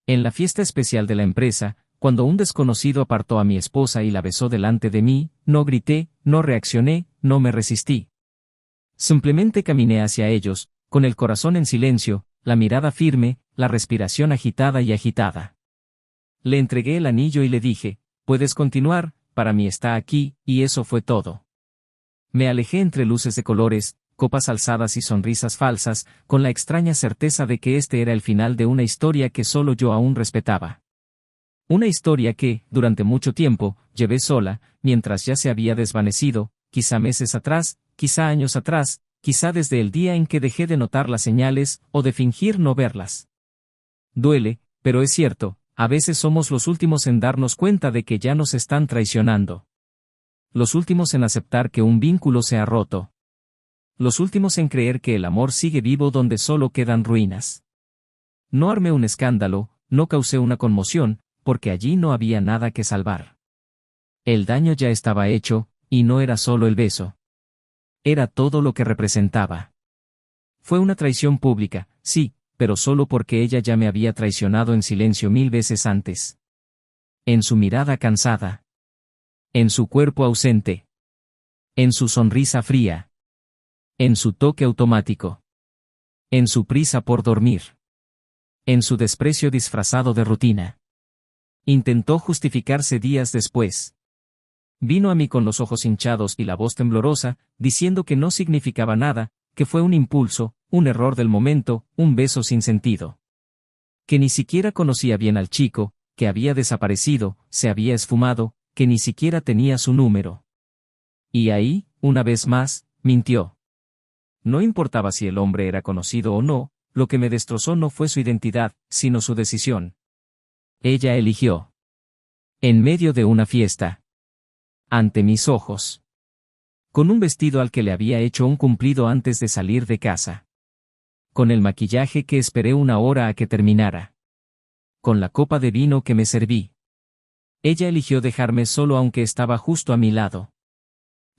En la fiesta especial de la empresa, cuando un desconocido apartó a mi esposa y la besó delante de mí, no grité, no reaccioné, no me resistí. Simplemente caminé hacia ellos, con el corazón en silencio, la mirada firme, la respiración agitada y agitada. Le entregué el anillo y le dije, puedes continuar, para mí está aquí, y eso fue todo. Me alejé entre luces de colores, copas alzadas y sonrisas falsas, con la extraña certeza de que este era el final de una historia que solo yo aún respetaba. Una historia que, durante mucho tiempo, llevé sola, mientras ya se había desvanecido, quizá meses atrás, quizá años atrás, quizá desde el día en que dejé de notar las señales, o de fingir no verlas. Duele, pero es cierto, a veces somos los últimos en darnos cuenta de que ya nos están traicionando. Los últimos en aceptar que un vínculo se ha roto. Los últimos en creer que el amor sigue vivo donde solo quedan ruinas. No armé un escándalo, no causé una conmoción, porque allí no había nada que salvar. El daño ya estaba hecho, y no era solo el beso. Era todo lo que representaba. Fue una traición pública, sí, pero solo porque ella ya me había traicionado en silencio 1000 veces antes. En su mirada cansada. En su cuerpo ausente. En su sonrisa fría. En su toque automático. En su prisa por dormir. En su desprecio disfrazado de rutina. Intentó justificarse días después. Vino a mí con los ojos hinchados y la voz temblorosa, diciendo que no significaba nada, que fue un impulso, un error del momento, un beso sin sentido. Que ni siquiera conocía bien al chico, que había desaparecido, se había esfumado, que ni siquiera tenía su número. Y ahí, una vez más, mintió. No importaba si el hombre era conocido o no, lo que me destrozó no fue su identidad, sino su decisión. Ella eligió. En medio de una fiesta. Ante mis ojos. Con un vestido al que le había hecho un cumplido antes de salir de casa. Con el maquillaje que esperé 1 hora a que terminara. Con la copa de vino que me serví. Ella eligió dejarme solo aunque estaba justo a mi lado.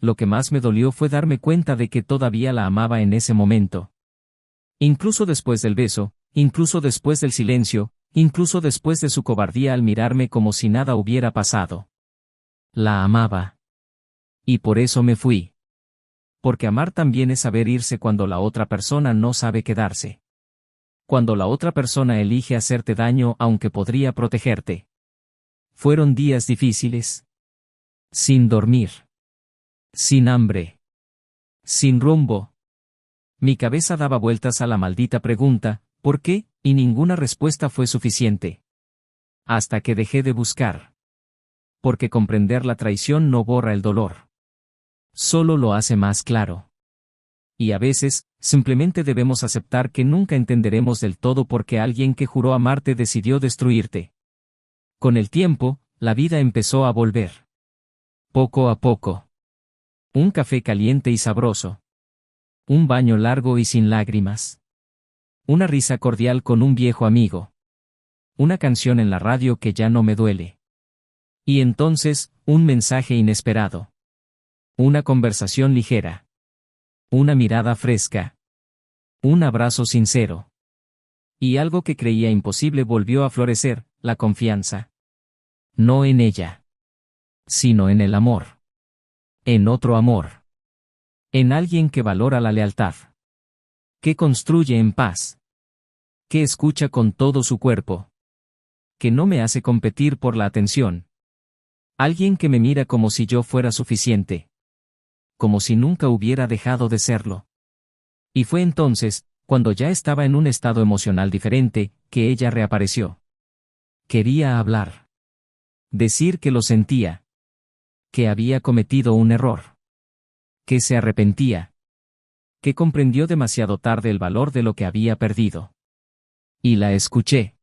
Lo que más me dolió fue darme cuenta de que todavía la amaba en ese momento. Incluso después del beso, incluso después del silencio, incluso después de su cobardía al mirarme como si nada hubiera pasado. La amaba. Y por eso me fui. Porque amar también es saber irse cuando la otra persona no sabe quedarse. Cuando la otra persona elige hacerte daño aunque podría protegerte. Fueron días difíciles. Sin dormir. Sin hambre. Sin rumbo. Mi cabeza daba vueltas a la maldita pregunta, ¿por qué? Y ninguna respuesta fue suficiente. Hasta que dejé de buscar. Porque comprender la traición no borra el dolor. Solo lo hace más claro. Y a veces, simplemente debemos aceptar que nunca entenderemos del todo por qué alguien que juró amarte decidió destruirte. Con el tiempo, la vida empezó a volver. Poco a poco. Un café caliente y sabroso. Un baño largo y sin lágrimas. Una risa cordial con un viejo amigo. Una canción en la radio que ya no me duele. Y entonces, un mensaje inesperado. Una conversación ligera. Una mirada fresca. Un abrazo sincero. Y algo que creía imposible volvió a florecer, la confianza. No en ella. Sino en el amor. En otro amor. En alguien que valora la lealtad. Que construye en paz. Que escucha con todo su cuerpo. Que no me hace competir por la atención. Alguien que me mira como si yo fuera suficiente. Como si nunca hubiera dejado de serlo. Y fue entonces, cuando ya estaba en un estado emocional diferente, que ella reapareció. Quería hablar. Decir que lo sentía. Que había cometido un error. Que se arrepentía. Que comprendió demasiado tarde el valor de lo que había perdido. Y la escuché.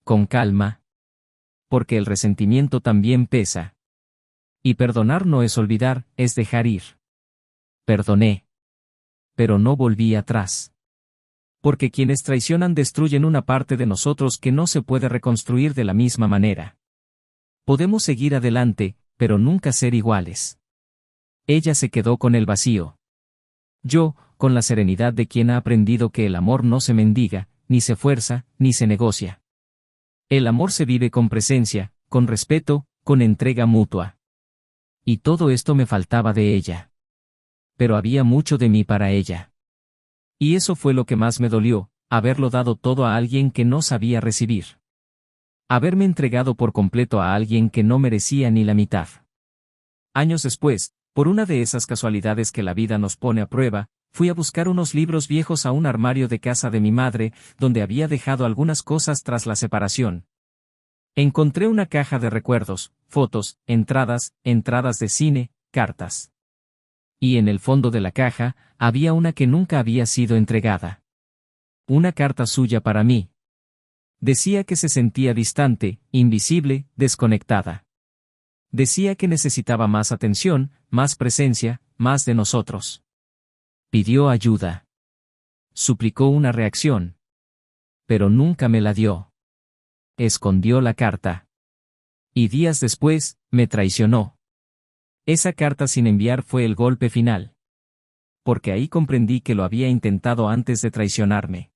Con calma. Porque el resentimiento también pesa. Y perdonar no es olvidar, es dejar ir. Perdoné. Pero no volví atrás. Porque quienes traicionan destruyen una parte de nosotros que no se puede reconstruir de la misma manera. Podemos seguir adelante, pero nunca ser iguales. Ella se quedó con el vacío. Yo, con la serenidad de quien ha aprendido que el amor no se mendiga, ni se fuerza, ni se negocia. El amor se vive con presencia, con respeto, con entrega mutua. Y todo esto me faltaba de ella. Pero había mucho de mí para ella. Y eso fue lo que más me dolió, haberlo dado todo a alguien que no sabía recibir. Haberme entregado por completo a alguien que no merecía ni la mitad. Años después, por una de esas casualidades que la vida nos pone a prueba, fui a buscar unos libros viejos a un armario de casa de mi madre, donde había dejado algunas cosas tras la separación. Encontré una caja de recuerdos, fotos, entradas de cine, cartas. Y en el fondo de la caja, había una que nunca había sido entregada. Una carta suya para mí. Decía que se sentía distante, invisible, desconectada. Decía que necesitaba más atención, más presencia, más de nosotros. Pidió ayuda. Suplicó una reacción. Pero nunca me la dio. Escondió la carta. Y días después, me traicionó. Esa carta sin enviar fue el golpe final. Porque ahí comprendí que lo había intentado antes de traicionarme.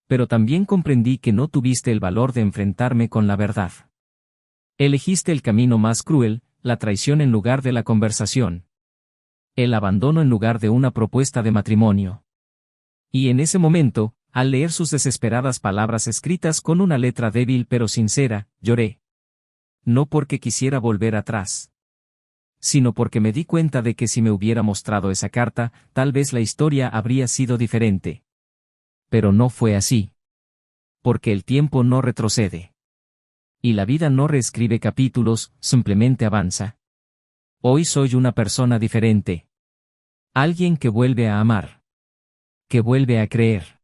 Pero también comprendí que no tuviste el valor de enfrentarme con la verdad. Elegiste el camino más cruel, la traición en lugar de la conversación. El abandono en lugar de una propuesta de matrimonio. Y en ese momento, al leer sus desesperadas palabras escritas con una letra débil pero sincera, lloré. No porque quisiera volver atrás, sino porque me di cuenta de que si me hubiera mostrado esa carta, tal vez la historia habría sido diferente. Pero no fue así. Porque el tiempo no retrocede. Y la vida no reescribe capítulos, simplemente avanza. Hoy soy una persona diferente. Alguien que vuelve a amar. Que vuelve a creer.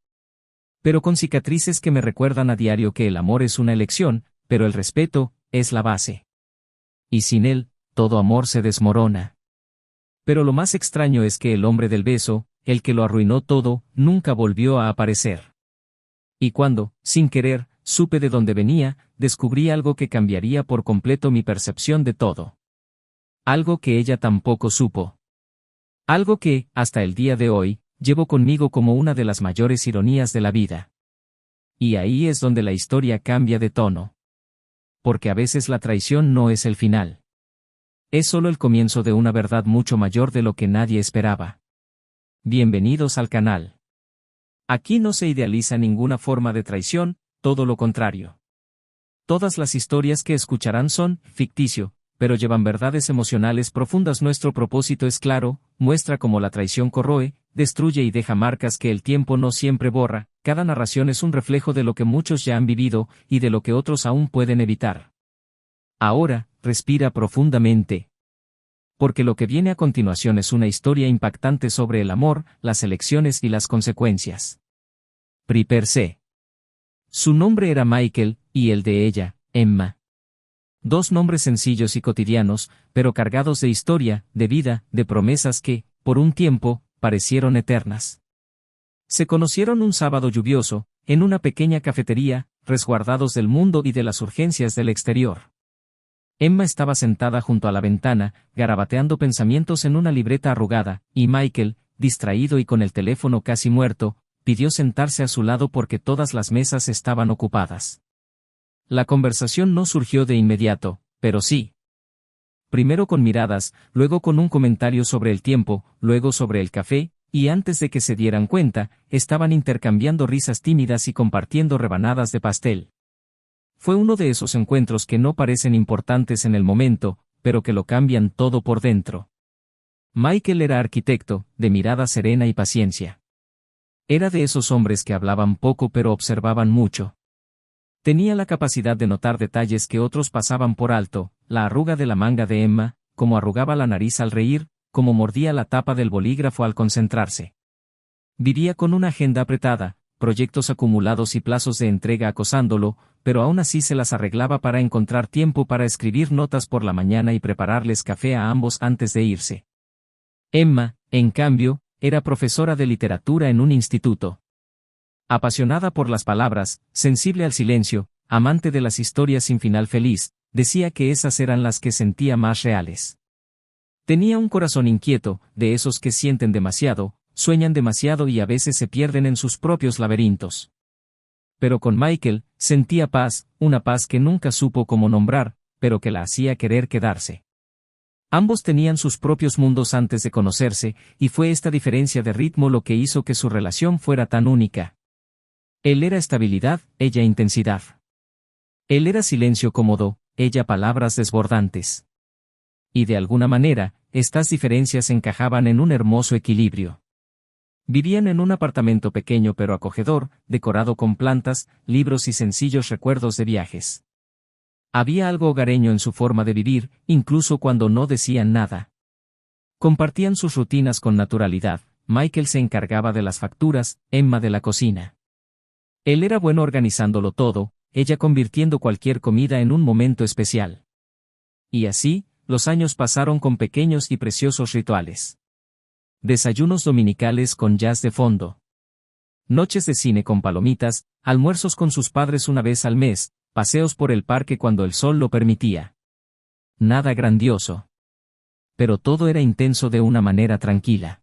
Pero con cicatrices que me recuerdan a diario que el amor es una elección, pero el respeto es la base. Y sin él, todo amor se desmorona. Pero lo más extraño es que el hombre del beso, el que lo arruinó todo, nunca volvió a aparecer. Y cuando, sin querer, supe de dónde venía, descubrí algo que cambiaría por completo mi percepción de todo. Algo que ella tampoco supo. Algo que, hasta el día de hoy, llevo conmigo como una de las mayores ironías de la vida. Y ahí es donde la historia cambia de tono. Porque a veces la traición no es el final. Es solo el comienzo de una verdad mucho mayor de lo que nadie esperaba. Bienvenidos al canal. Aquí no se idealiza ninguna forma de traición, todo lo contrario. Todas las historias que escucharán son ficticio, pero llevan verdades emocionales profundas. Nuestro propósito es claro, muestra cómo la traición corroe, destruye y deja marcas que el tiempo no siempre borra. Cada narración es un reflejo de lo que muchos ya han vivido, y de lo que otros aún pueden evitar. Ahora, respira profundamente. Porque lo que viene a continuación es una historia impactante sobre el amor, las elecciones y las consecuencias. Per se. Su nombre era Michael, y el de ella, Emma. Dos nombres sencillos y cotidianos, pero cargados de historia, de vida, de promesas que, por un tiempo, parecieron eternas. Se conocieron un sábado lluvioso, en una pequeña cafetería, resguardados del mundo y de las urgencias del exterior. Emma estaba sentada junto a la ventana, garabateando pensamientos en una libreta arrugada, y Michael, distraído y con el teléfono casi muerto, pidió sentarse a su lado porque todas las mesas estaban ocupadas. La conversación no surgió de inmediato, pero sí. Primero con miradas, luego con un comentario sobre el tiempo, luego sobre el café, y antes de que se dieran cuenta, estaban intercambiando risas tímidas y compartiendo rebanadas de pastel. Fue uno de esos encuentros que no parecen importantes en el momento, pero que lo cambian todo por dentro. Michael era arquitecto, de mirada serena y paciencia. Era de esos hombres que hablaban poco pero observaban mucho. Tenía la capacidad de notar detalles que otros pasaban por alto, la arruga de la manga de Emma, cómo arrugaba la nariz al reír, cómo mordía la tapa del bolígrafo al concentrarse. Vivía con una agenda apretada, proyectos acumulados y plazos de entrega acosándolo, pero aún así se las arreglaba para encontrar tiempo para escribir notas por la mañana y prepararles café a ambos antes de irse. Emma, en cambio, era profesora de literatura en un instituto. Apasionada por las palabras, sensible al silencio, amante de las historias sin final feliz, decía que esas eran las que sentía más reales. Tenía un corazón inquieto, de esos que sienten demasiado, sueñan demasiado y a veces se pierden en sus propios laberintos. Pero con Michael, sentía paz, una paz que nunca supo cómo nombrar, pero que la hacía querer quedarse. Ambos tenían sus propios mundos antes de conocerse, y fue esta diferencia de ritmo lo que hizo que su relación fuera tan única. Él era estabilidad, ella intensidad. Él era silencio cómodo, ella palabras desbordantes. Y de alguna manera, estas diferencias encajaban en un hermoso equilibrio. Vivían en un apartamento pequeño pero acogedor, decorado con plantas, libros y sencillos recuerdos de viajes. Había algo hogareño en su forma de vivir, incluso cuando no decían nada. Compartían sus rutinas con naturalidad. Michael se encargaba de las facturas, Emma de la cocina. Él era bueno organizándolo todo, ella convirtiendo cualquier comida en un momento especial. Y así, los años pasaron con pequeños y preciosos rituales. Desayunos dominicales con jazz de fondo. Noches de cine con palomitas, almuerzos con sus padres una vez al mes, paseos por el parque cuando el sol lo permitía. Nada grandioso. Pero todo era intenso de una manera tranquila.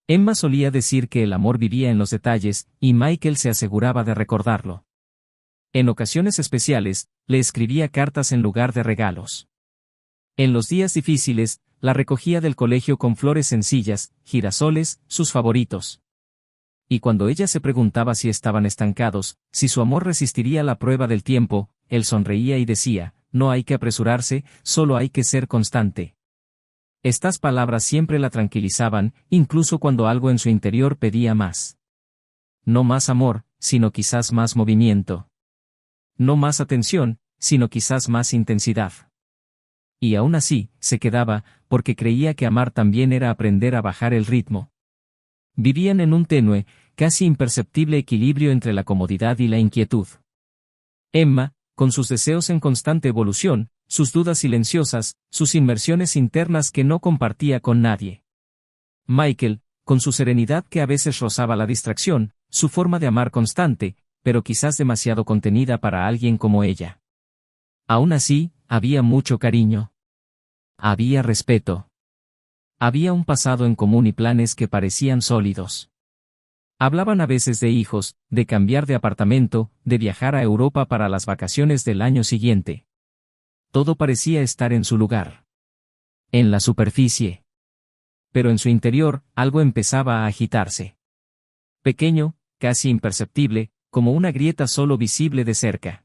Emma solía decir que el amor vivía en los detalles, y Michael se aseguraba de recordarlo. En ocasiones especiales, le escribía cartas en lugar de regalos. En los días difíciles, la recogía del colegio con flores sencillas, girasoles, sus favoritos. Y cuando ella se preguntaba si estaban estancados, si su amor resistiría la prueba del tiempo, él sonreía y decía, no hay que apresurarse, solo hay que ser constante. Estas palabras siempre la tranquilizaban, incluso cuando algo en su interior pedía más. No más amor, sino quizás más movimiento. No más atención, sino quizás más intensidad. Y aún así, se quedaba, porque creía que amar también era aprender a bajar el ritmo. Vivían en un tenue, casi imperceptible equilibrio entre la comodidad y la inquietud. Emma, con sus deseos en constante evolución, sus dudas silenciosas, sus inmersiones internas que no compartía con nadie. Michael, con su serenidad que a veces rozaba la distracción, su forma de amar constante, pero quizás demasiado contenida para alguien como ella. Aún así, había mucho cariño. Había respeto. Había un pasado en común y planes que parecían sólidos. Hablaban a veces de hijos, de cambiar de apartamento, de viajar a Europa para las vacaciones del año siguiente. Todo parecía estar en su lugar. En la superficie. Pero en su interior, algo empezaba a agitarse. Pequeño, casi imperceptible, como una grieta solo visible de cerca.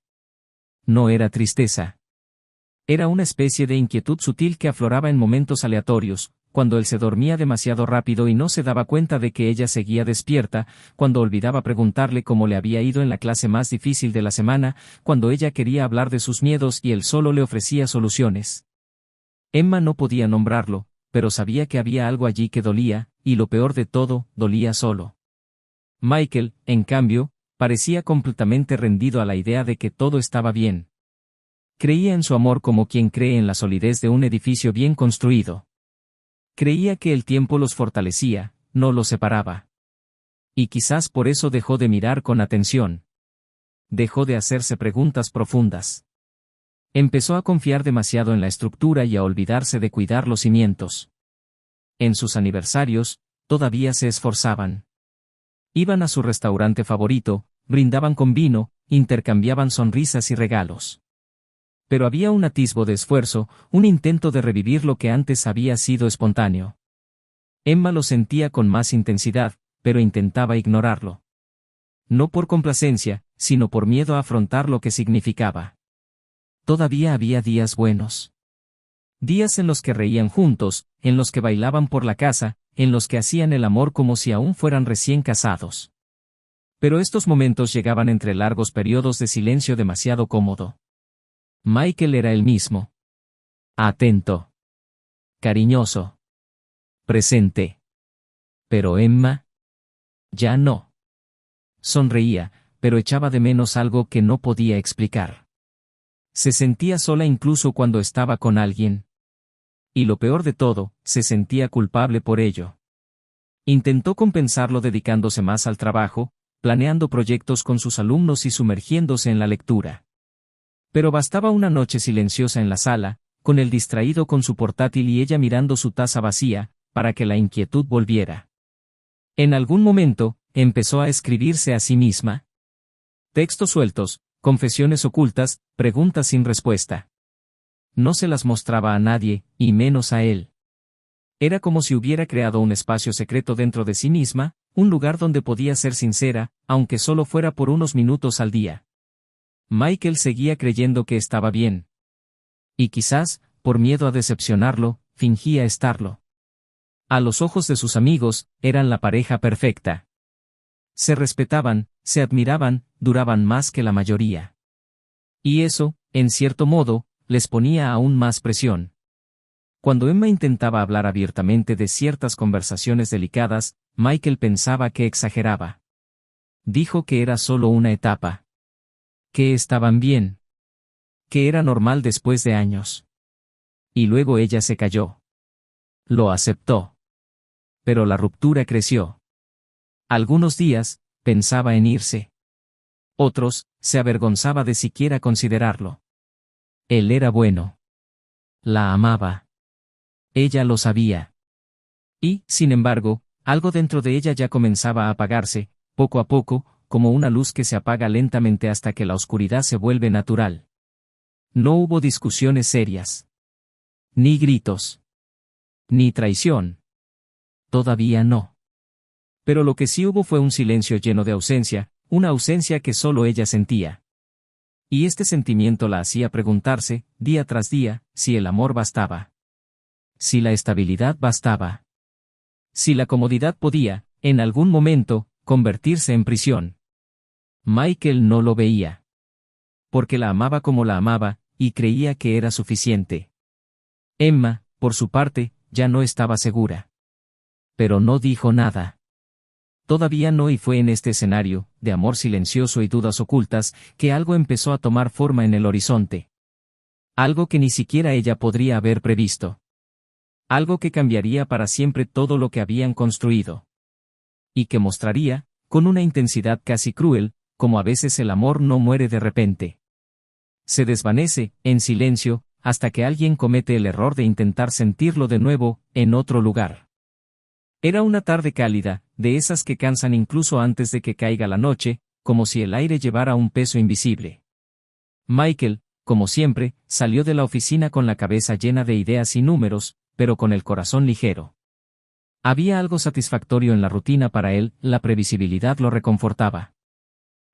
No era tristeza. Era una especie de inquietud sutil que afloraba en momentos aleatorios, cuando él se dormía demasiado rápido y no se daba cuenta de que ella seguía despierta, cuando olvidaba preguntarle cómo le había ido en la clase más difícil de la semana, cuando ella quería hablar de sus miedos y él solo le ofrecía soluciones. Emma no podía nombrarlo, pero sabía que había algo allí que dolía, y lo peor de todo, dolía solo. Michael, en cambio, parecía completamente rendido a la idea de que todo estaba bien. Creía en su amor como quien cree en la solidez de un edificio bien construido. Creía que el tiempo los fortalecía, no los separaba. Y quizás por eso dejó de mirar con atención. Dejó de hacerse preguntas profundas. Empezó a confiar demasiado en la estructura y a olvidarse de cuidar los cimientos. En sus aniversarios, todavía se esforzaban. Iban a su restaurante favorito, brindaban con vino, intercambiaban sonrisas y regalos. Pero había un atisbo de esfuerzo, un intento de revivir lo que antes había sido espontáneo. Emma lo sentía con más intensidad, pero intentaba ignorarlo. No por complacencia, sino por miedo a afrontar lo que significaba. Todavía había días buenos. Días en los que reían juntos, en los que bailaban por la casa, en los que hacían el amor como si aún fueran recién casados. Pero estos momentos llegaban entre largos periodos de silencio demasiado cómodo. Michael era el mismo. Atento. Cariñoso. Presente. Pero Emma. Ya no. Sonreía, pero echaba de menos algo que no podía explicar. Se sentía sola incluso cuando estaba con alguien. Y lo peor de todo, se sentía culpable por ello. Intentó compensarlo dedicándose más al trabajo, planeando proyectos con sus alumnos y sumergiéndose en la lectura. Pero bastaba una noche silenciosa en la sala, con él distraído con su portátil y ella mirando su taza vacía, para que la inquietud volviera. En algún momento, empezó a escribirse a sí misma. Textos sueltos, confesiones ocultas, preguntas sin respuesta. No se las mostraba a nadie, y menos a él. Era como si hubiera creado un espacio secreto dentro de sí misma, un lugar donde podía ser sincera, aunque solo fuera por unos minutos al día. Michael seguía creyendo que estaba bien. Y quizás, por miedo a decepcionarlo, fingía estarlo. A los ojos de sus amigos, eran la pareja perfecta. Se respetaban, se admiraban, duraban más que la mayoría. Y eso, en cierto modo, les ponía aún más presión. Cuando Emma intentaba hablar abiertamente de ciertas conversaciones delicadas, Michael pensaba que exageraba. Dijo que era solo una etapa. Que estaban bien. Que era normal después de años. Y luego ella se calló. Lo aceptó. Pero la ruptura creció. Algunos días, pensaba en irse. Otros, se avergonzaba de siquiera considerarlo. Él era bueno. La amaba. Ella lo sabía. Y, sin embargo, algo dentro de ella ya comenzaba a apagarse, poco a poco, como una luz que se apaga lentamente hasta que la oscuridad se vuelve natural. No hubo discusiones serias. Ni gritos. Ni traición. Todavía no. Pero lo que sí hubo fue un silencio lleno de ausencia, una ausencia que solo ella sentía. Y este sentimiento la hacía preguntarse, día tras día, si el amor bastaba. Si la estabilidad bastaba. Si la comodidad podía, en algún momento, convertirse en prisión. Michael no lo veía. Porque la amaba como la amaba, y creía que era suficiente. Emma, por su parte, ya no estaba segura. Pero no dijo nada. Todavía no, y fue en este escenario, de amor silencioso y dudas ocultas, que algo empezó a tomar forma en el horizonte. Algo que ni siquiera ella podría haber previsto. Algo que cambiaría para siempre todo lo que habían construido. Y que mostraría, con una intensidad casi cruel, como a veces el amor no muere de repente. Se desvanece, en silencio, hasta que alguien comete el error de intentar sentirlo de nuevo, en otro lugar. Era una tarde cálida, de esas que cansan incluso antes de que caiga la noche, como si el aire llevara un peso invisible. Michael, como siempre, salió de la oficina con la cabeza llena de ideas y números, pero con el corazón ligero. Había algo satisfactorio en la rutina para él, la previsibilidad lo reconfortaba.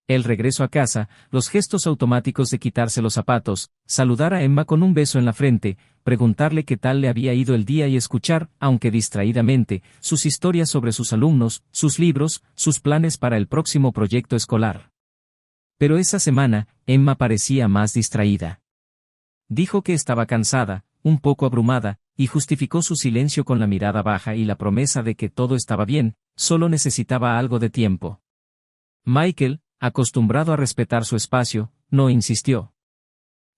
El regreso a casa, los gestos automáticos de quitarse los zapatos, saludar a Emma con un beso en la frente, preguntarle qué tal le había ido el día y escuchar, aunque distraídamente, sus historias sobre sus alumnos, sus libros, sus planes para el próximo proyecto escolar. Pero esa semana, Emma parecía más distraída. Dijo que estaba cansada, un poco abrumada, y justificó su silencio con la mirada baja y la promesa de que todo estaba bien, solo necesitaba algo de tiempo. Michael, acostumbrado a respetar su espacio, no insistió.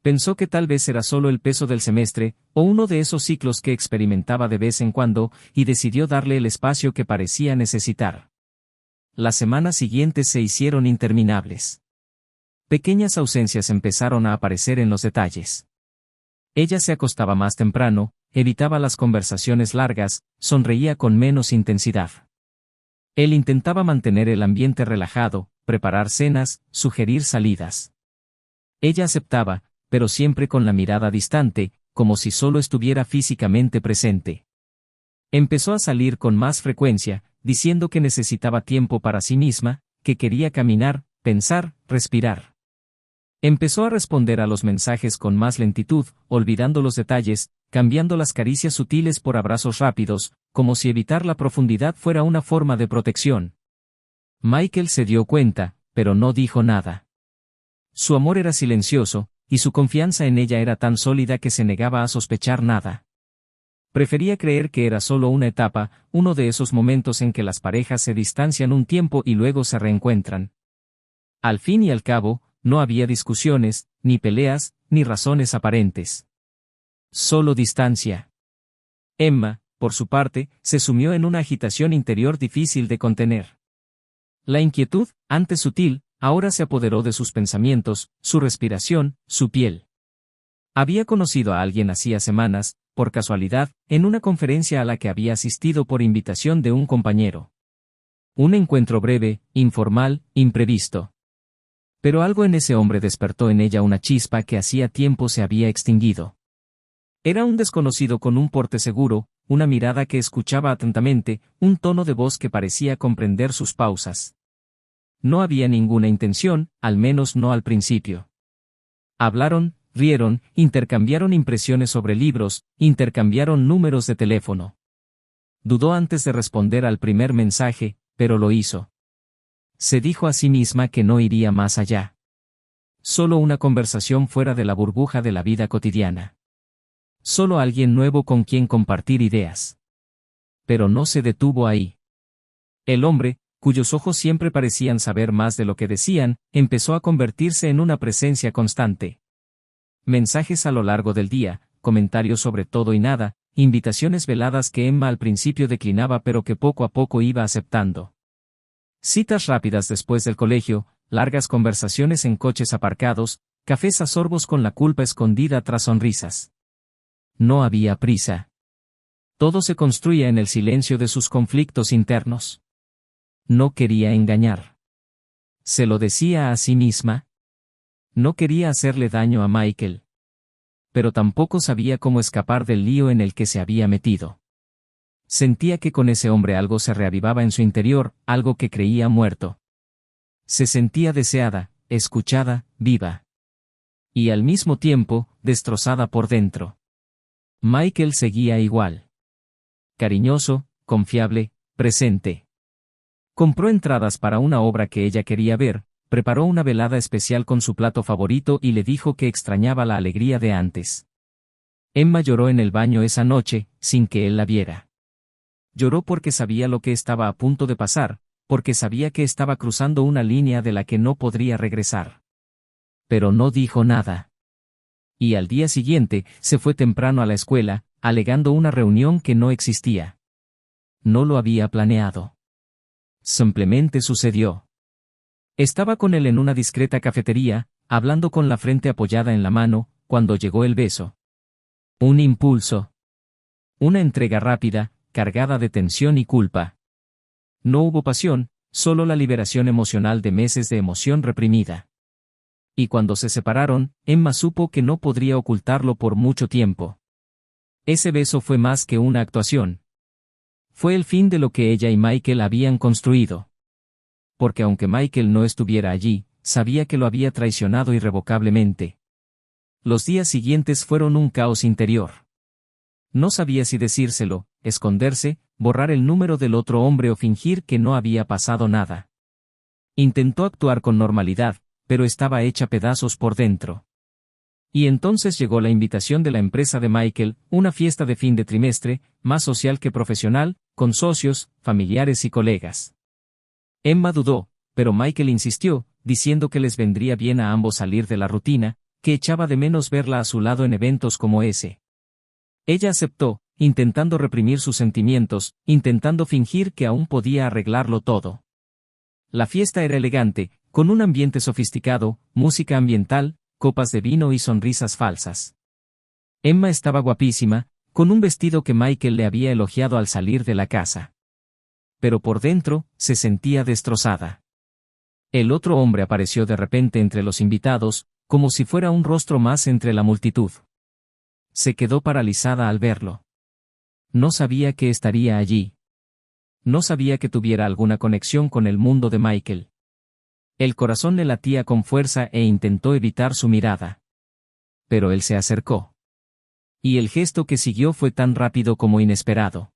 Pensó que tal vez era solo el peso del semestre, o uno de esos ciclos que experimentaba de vez en cuando, y decidió darle el espacio que parecía necesitar. Las semanas siguientes se hicieron interminables. Pequeñas ausencias empezaron a aparecer en los detalles. Ella se acostaba más temprano, evitaba las conversaciones largas, sonreía con menos intensidad. Él intentaba mantener el ambiente relajado, preparar cenas, sugerir salidas. Ella aceptaba, pero siempre con la mirada distante, como si solo estuviera físicamente presente. Empezó a salir con más frecuencia, diciendo que necesitaba tiempo para sí misma, que quería caminar, pensar, respirar. Empezó a responder a los mensajes con más lentitud, olvidando los detalles, cambiando las caricias sutiles por abrazos rápidos, como si evitar la profundidad fuera una forma de protección. Michael se dio cuenta, pero no dijo nada. Su amor era silencioso, y su confianza en ella era tan sólida que se negaba a sospechar nada. Prefería creer que era solo una etapa, uno de esos momentos en que las parejas se distancian un tiempo y luego se reencuentran. Al fin y al cabo, no había discusiones, ni peleas, ni razones aparentes. Solo distancia. Emma, por su parte, se sumió en una agitación interior difícil de contener. La inquietud, antes sutil, ahora se apoderó de sus pensamientos, su respiración, su piel. Había conocido a alguien hacía semanas, por casualidad, en una conferencia a la que había asistido por invitación de un compañero. Un encuentro breve, informal, imprevisto. Pero algo en ese hombre despertó en ella una chispa que hacía tiempo se había extinguido. Era un desconocido con un porte seguro, una mirada que escuchaba atentamente, un tono de voz que parecía comprender sus pausas. No había ninguna intención, al menos no al principio. Hablaron, rieron, intercambiaron impresiones sobre libros, intercambiaron números de teléfono. Dudó antes de responder al primer mensaje, pero lo hizo. Se dijo a sí misma que no iría más allá. Solo una conversación fuera de la burbuja de la vida cotidiana. Solo alguien nuevo con quien compartir ideas. Pero no se detuvo ahí. El hombre, cuyos ojos siempre parecían saber más de lo que decían, empezó a convertirse en una presencia constante. Mensajes a lo largo del día, comentarios sobre todo y nada, invitaciones veladas que Emma al principio declinaba pero que poco a poco iba aceptando. Citas rápidas después del colegio, largas conversaciones en coches aparcados, cafés a sorbos con la culpa escondida tras sonrisas. No había prisa. Todo se construía en el silencio de sus conflictos internos. No quería engañar. Se lo decía a sí misma. No quería hacerle daño a Michael. Pero tampoco sabía cómo escapar del lío en el que se había metido. Sentía que con ese hombre algo se reavivaba en su interior, algo que creía muerto. Se sentía deseada, escuchada, viva. Y al mismo tiempo, destrozada por dentro. Michael seguía igual. Cariñoso, confiable, presente. Compró entradas para una obra que ella quería ver, preparó una velada especial con su plato favorito y le dijo que extrañaba la alegría de antes. Emma lloró en el baño esa noche, sin que él la viera. Lloró porque sabía lo que estaba a punto de pasar, porque sabía que estaba cruzando una línea de la que no podría regresar. Pero no dijo nada. Y al día siguiente, se fue temprano a la escuela, alegando una reunión que no existía. No lo había planeado. Simplemente sucedió. Estaba con él en una discreta cafetería, hablando con la frente apoyada en la mano, cuando llegó el beso. Un impulso. Una entrega rápida, cargada de tensión y culpa. No hubo pasión, solo la liberación emocional de meses de emoción reprimida. Y cuando se separaron, Emma supo que no podría ocultarlo por mucho tiempo. Ese beso fue más que una actuación. Fue el fin de lo que ella y Michael habían construido. Porque aunque Michael no estuviera allí, sabía que lo había traicionado irrevocablemente. Los días siguientes fueron un caos interior. No sabía si decírselo, esconderse, borrar el número del otro hombre o fingir que no había pasado nada. Intentó actuar con normalidad, pero estaba hecha pedazos por dentro. Y entonces llegó la invitación de la empresa de Michael, una fiesta de fin de trimestre, más social que profesional, con socios, familiares y colegas. Emma dudó, pero Michael insistió, diciendo que les vendría bien a ambos salir de la rutina, que echaba de menos verla a su lado en eventos como ese. Ella aceptó, intentando reprimir sus sentimientos, intentando fingir que aún podía arreglarlo todo. La fiesta era elegante, con un ambiente sofisticado, música ambiental, copas de vino y sonrisas falsas. Emma estaba guapísima, con un vestido que Michael le había elogiado al salir de la casa. Pero por dentro, se sentía destrozada. El otro hombre apareció de repente entre los invitados, como si fuera un rostro más entre la multitud. Se quedó paralizada al verlo. No sabía que estaría allí. No sabía que tuviera alguna conexión con el mundo de Michael. El corazón le latía con fuerza e intentó evitar su mirada. Pero él se acercó. Y el gesto que siguió fue tan rápido como inesperado.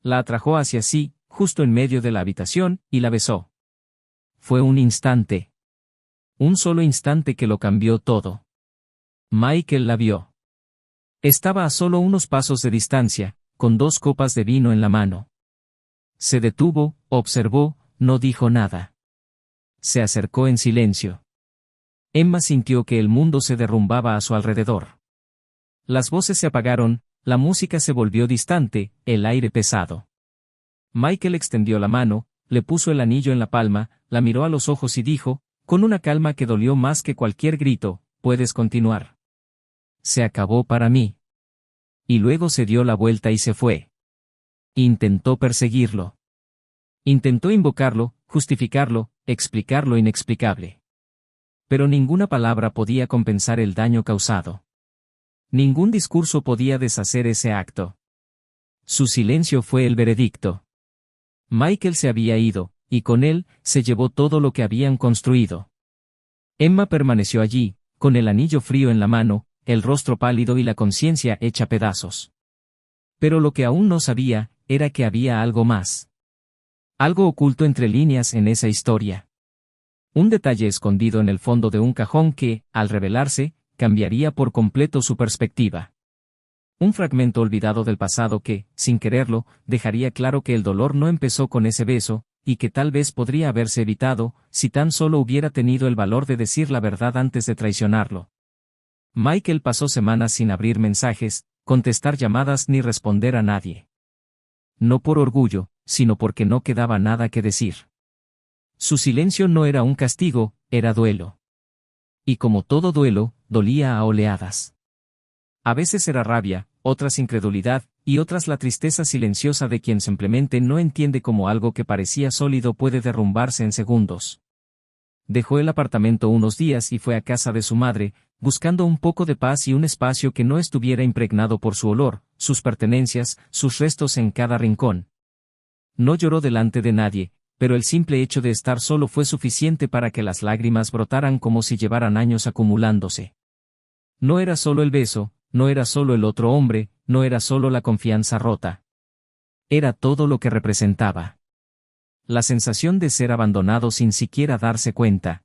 La atrajo hacia sí, justo en medio de la habitación, y la besó. Fue un instante. Un solo instante que lo cambió todo. Michael la vio. Estaba a solo unos pasos de distancia, con 2 copas de vino en la mano. Se detuvo, observó, no dijo nada. Se acercó en silencio. Emma sintió que el mundo se derrumbaba a su alrededor. Las voces se apagaron, la música se volvió distante, el aire pesado. Michael extendió la mano, le puso el anillo en la palma, la miró a los ojos y dijo, con una calma que dolió más que cualquier grito, puedes continuar. Se acabó para mí. Y luego se dio la vuelta y se fue. Intentó perseguirlo. Intentó invocarlo, justificarlo, explicar lo inexplicable. Pero ninguna palabra podía compensar el daño causado. Ningún discurso podía deshacer ese acto. Su silencio fue el veredicto. Michael se había ido, y con él, se llevó todo lo que habían construido. Emma permaneció allí, con el anillo frío en la mano, el rostro pálido y la conciencia hecha pedazos. Pero lo que aún no sabía, era que había algo más. Algo oculto entre líneas en esa historia. Un detalle escondido en el fondo de un cajón que, al revelarse, cambiaría por completo su perspectiva. Un fragmento olvidado del pasado que, sin quererlo, dejaría claro que el dolor no empezó con ese beso, y que tal vez podría haberse evitado, si tan solo hubiera tenido el valor de decir la verdad antes de traicionarlo. Michael pasó semanas sin abrir mensajes, contestar llamadas ni responder a nadie. No por orgullo, sino porque no quedaba nada que decir. Su silencio no era un castigo, era duelo. Y como todo duelo, dolía a oleadas. A veces era rabia, otras incredulidad, y otras la tristeza silenciosa de quien simplemente no entiende cómo algo que parecía sólido puede derrumbarse en segundos. Dejó el apartamento unos días y fue a casa de su madre, buscando un poco de paz y un espacio que no estuviera impregnado por su olor, sus pertenencias, sus restos en cada rincón. No lloró delante de nadie, pero el simple hecho de estar solo fue suficiente para que las lágrimas brotaran como si llevaran años acumulándose. No era solo el beso, no era solo el otro hombre, no era solo la confianza rota. Era todo lo que representaba. La sensación de ser abandonado sin siquiera darse cuenta.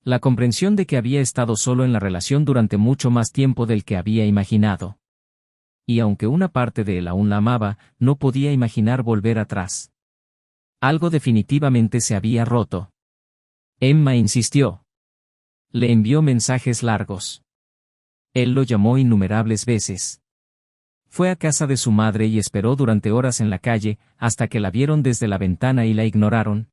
La comprensión de que había estado solo en la relación durante mucho más tiempo del que había imaginado. Y aunque una parte de él aún la amaba, no podía imaginar volver atrás. Algo definitivamente se había roto. Emma insistió. Le envió mensajes largos. Él lo llamó innumerables veces. Fue a casa de su madre y esperó durante horas en la calle, hasta que la vieron desde la ventana y la ignoraron.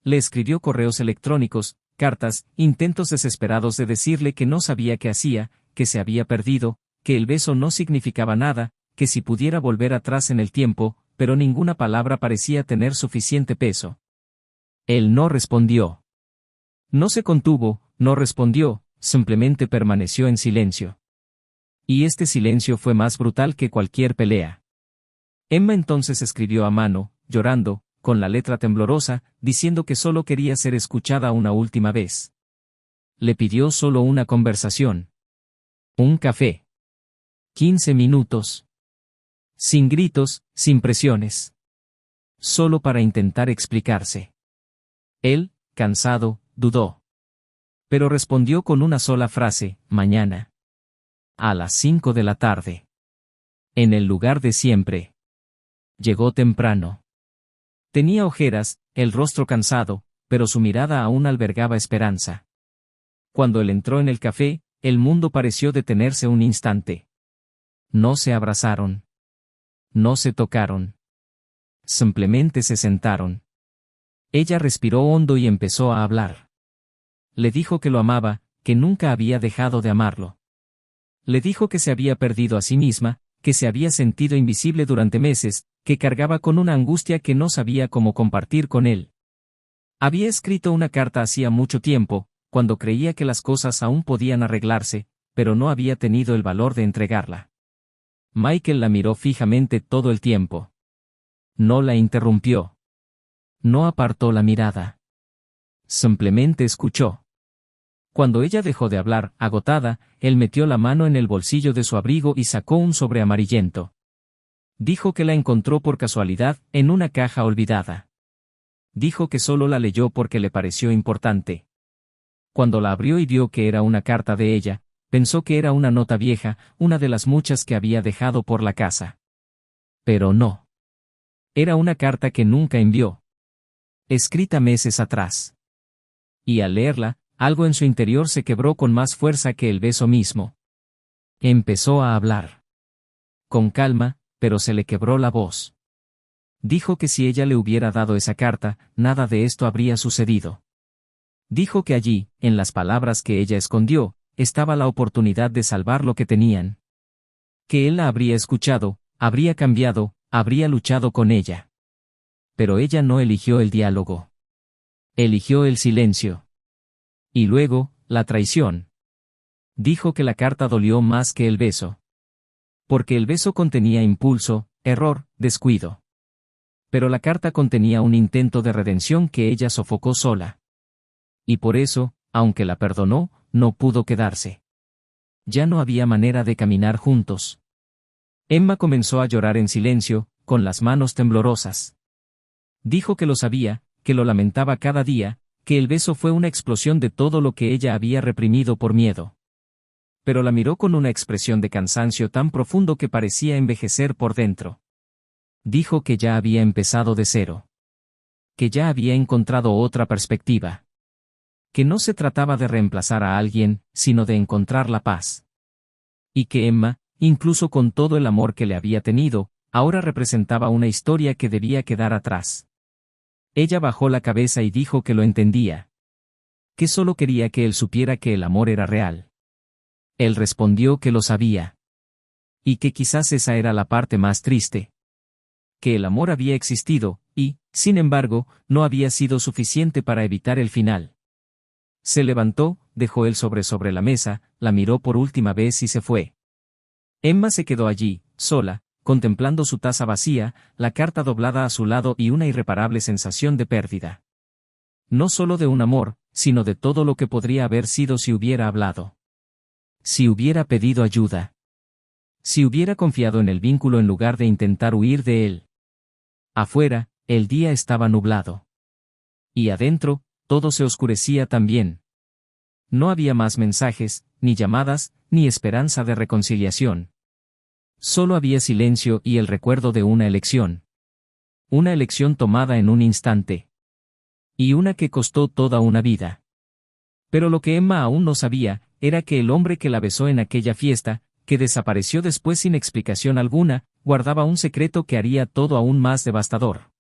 Le escribió correos electrónicos, cartas, intentos desesperados de decirle que no sabía qué hacía, que se había perdido, que el beso no significaba nada, que si pudiera volver atrás en el tiempo, pero ninguna palabra parecía tener suficiente peso. Él no respondió. No se contuvo, no respondió, simplemente permaneció en silencio. Y este silencio fue más brutal que cualquier pelea. Emma entonces escribió a mano, llorando, con la letra temblorosa, diciendo que solo quería ser escuchada una última vez. Le pidió solo una conversación. Un café. 15 minutos. Sin gritos, sin presiones. Solo para intentar explicarse. Él, cansado, dudó. Pero respondió con una sola frase, mañana. A las 5 de la tarde. En el lugar de siempre. Llegó temprano. Tenía ojeras, el rostro cansado, pero su mirada aún albergaba esperanza. Cuando él entró en el café, el mundo pareció detenerse un instante. No se abrazaron. No se tocaron. Simplemente se sentaron. Ella respiró hondo y empezó a hablar. Le dijo que lo amaba, que nunca había dejado de amarlo. Le dijo que se había perdido a sí misma, que se había sentido invisible durante meses, que cargaba con una angustia que no sabía cómo compartir con él. Había escrito una carta hacía mucho tiempo, cuando creía que las cosas aún podían arreglarse, pero no había tenido el valor de entregarla. Michael la miró fijamente todo el tiempo. No la interrumpió. No apartó la mirada. Simplemente escuchó. Cuando ella dejó de hablar, agotada, él metió la mano en el bolsillo de su abrigo y sacó un sobre amarillento. Dijo que la encontró por casualidad, en una caja olvidada. Dijo que solo la leyó porque le pareció importante. Cuando la abrió y vio que era una carta de ella, pensó que era una nota vieja, una de las muchas que había dejado por la casa. Pero no. Era una carta que nunca envió. Escrita meses atrás. Y al leerla, algo en su interior se quebró con más fuerza que el beso mismo. Empezó a hablar. Con calma, pero se le quebró la voz. Dijo que si ella le hubiera dado esa carta, nada de esto habría sucedido. Dijo que allí, en las palabras que ella escondió, estaba la oportunidad de salvar lo que tenían. Que él la habría escuchado, habría cambiado, habría luchado con ella. Pero ella no eligió el diálogo. Eligió el silencio. Y luego, la traición. Dijo que la carta dolió más que el beso. Porque el beso contenía impulso, error, descuido. Pero la carta contenía un intento de redención que ella sofocó sola. Y por eso, aunque la perdonó, no pudo quedarse. Ya no había manera de caminar juntos. Emma comenzó a llorar en silencio, con las manos temblorosas. Dijo que lo sabía, que lo lamentaba cada día, que el beso fue una explosión de todo lo que ella había reprimido por miedo. Pero la miró con una expresión de cansancio tan profundo que parecía envejecer por dentro. Dijo que ya había empezado de cero. Que ya había encontrado otra perspectiva. Que no se trataba de reemplazar a alguien, sino de encontrar la paz. Y que Emma, incluso con todo el amor que le había tenido, ahora representaba una historia que debía quedar atrás. Ella bajó la cabeza y dijo que lo entendía. Que solo quería que él supiera que el amor era real. Él respondió que lo sabía. Y que quizás esa era la parte más triste. Que el amor había existido, y, sin embargo, no había sido suficiente para evitar el final. Se levantó, dejó el sobre la mesa, la miró por última vez y se fue. Emma se quedó allí, sola, contemplando su taza vacía, la carta doblada a su lado y una irreparable sensación de pérdida. No solo de un amor, sino de todo lo que podría haber sido si hubiera hablado. Si hubiera pedido ayuda. Si hubiera confiado en el vínculo en lugar de intentar huir de él. Afuera, el día estaba nublado. Y adentro, todo se oscurecía también. No había más mensajes, ni llamadas, ni esperanza de reconciliación. Solo había silencio y el recuerdo de una elección. Una elección tomada en un instante. Y una que costó toda una vida. Pero lo que Emma aún no sabía, era que el hombre que la besó en aquella fiesta, que desapareció después sin explicación alguna, guardaba un secreto que haría todo aún más devastador.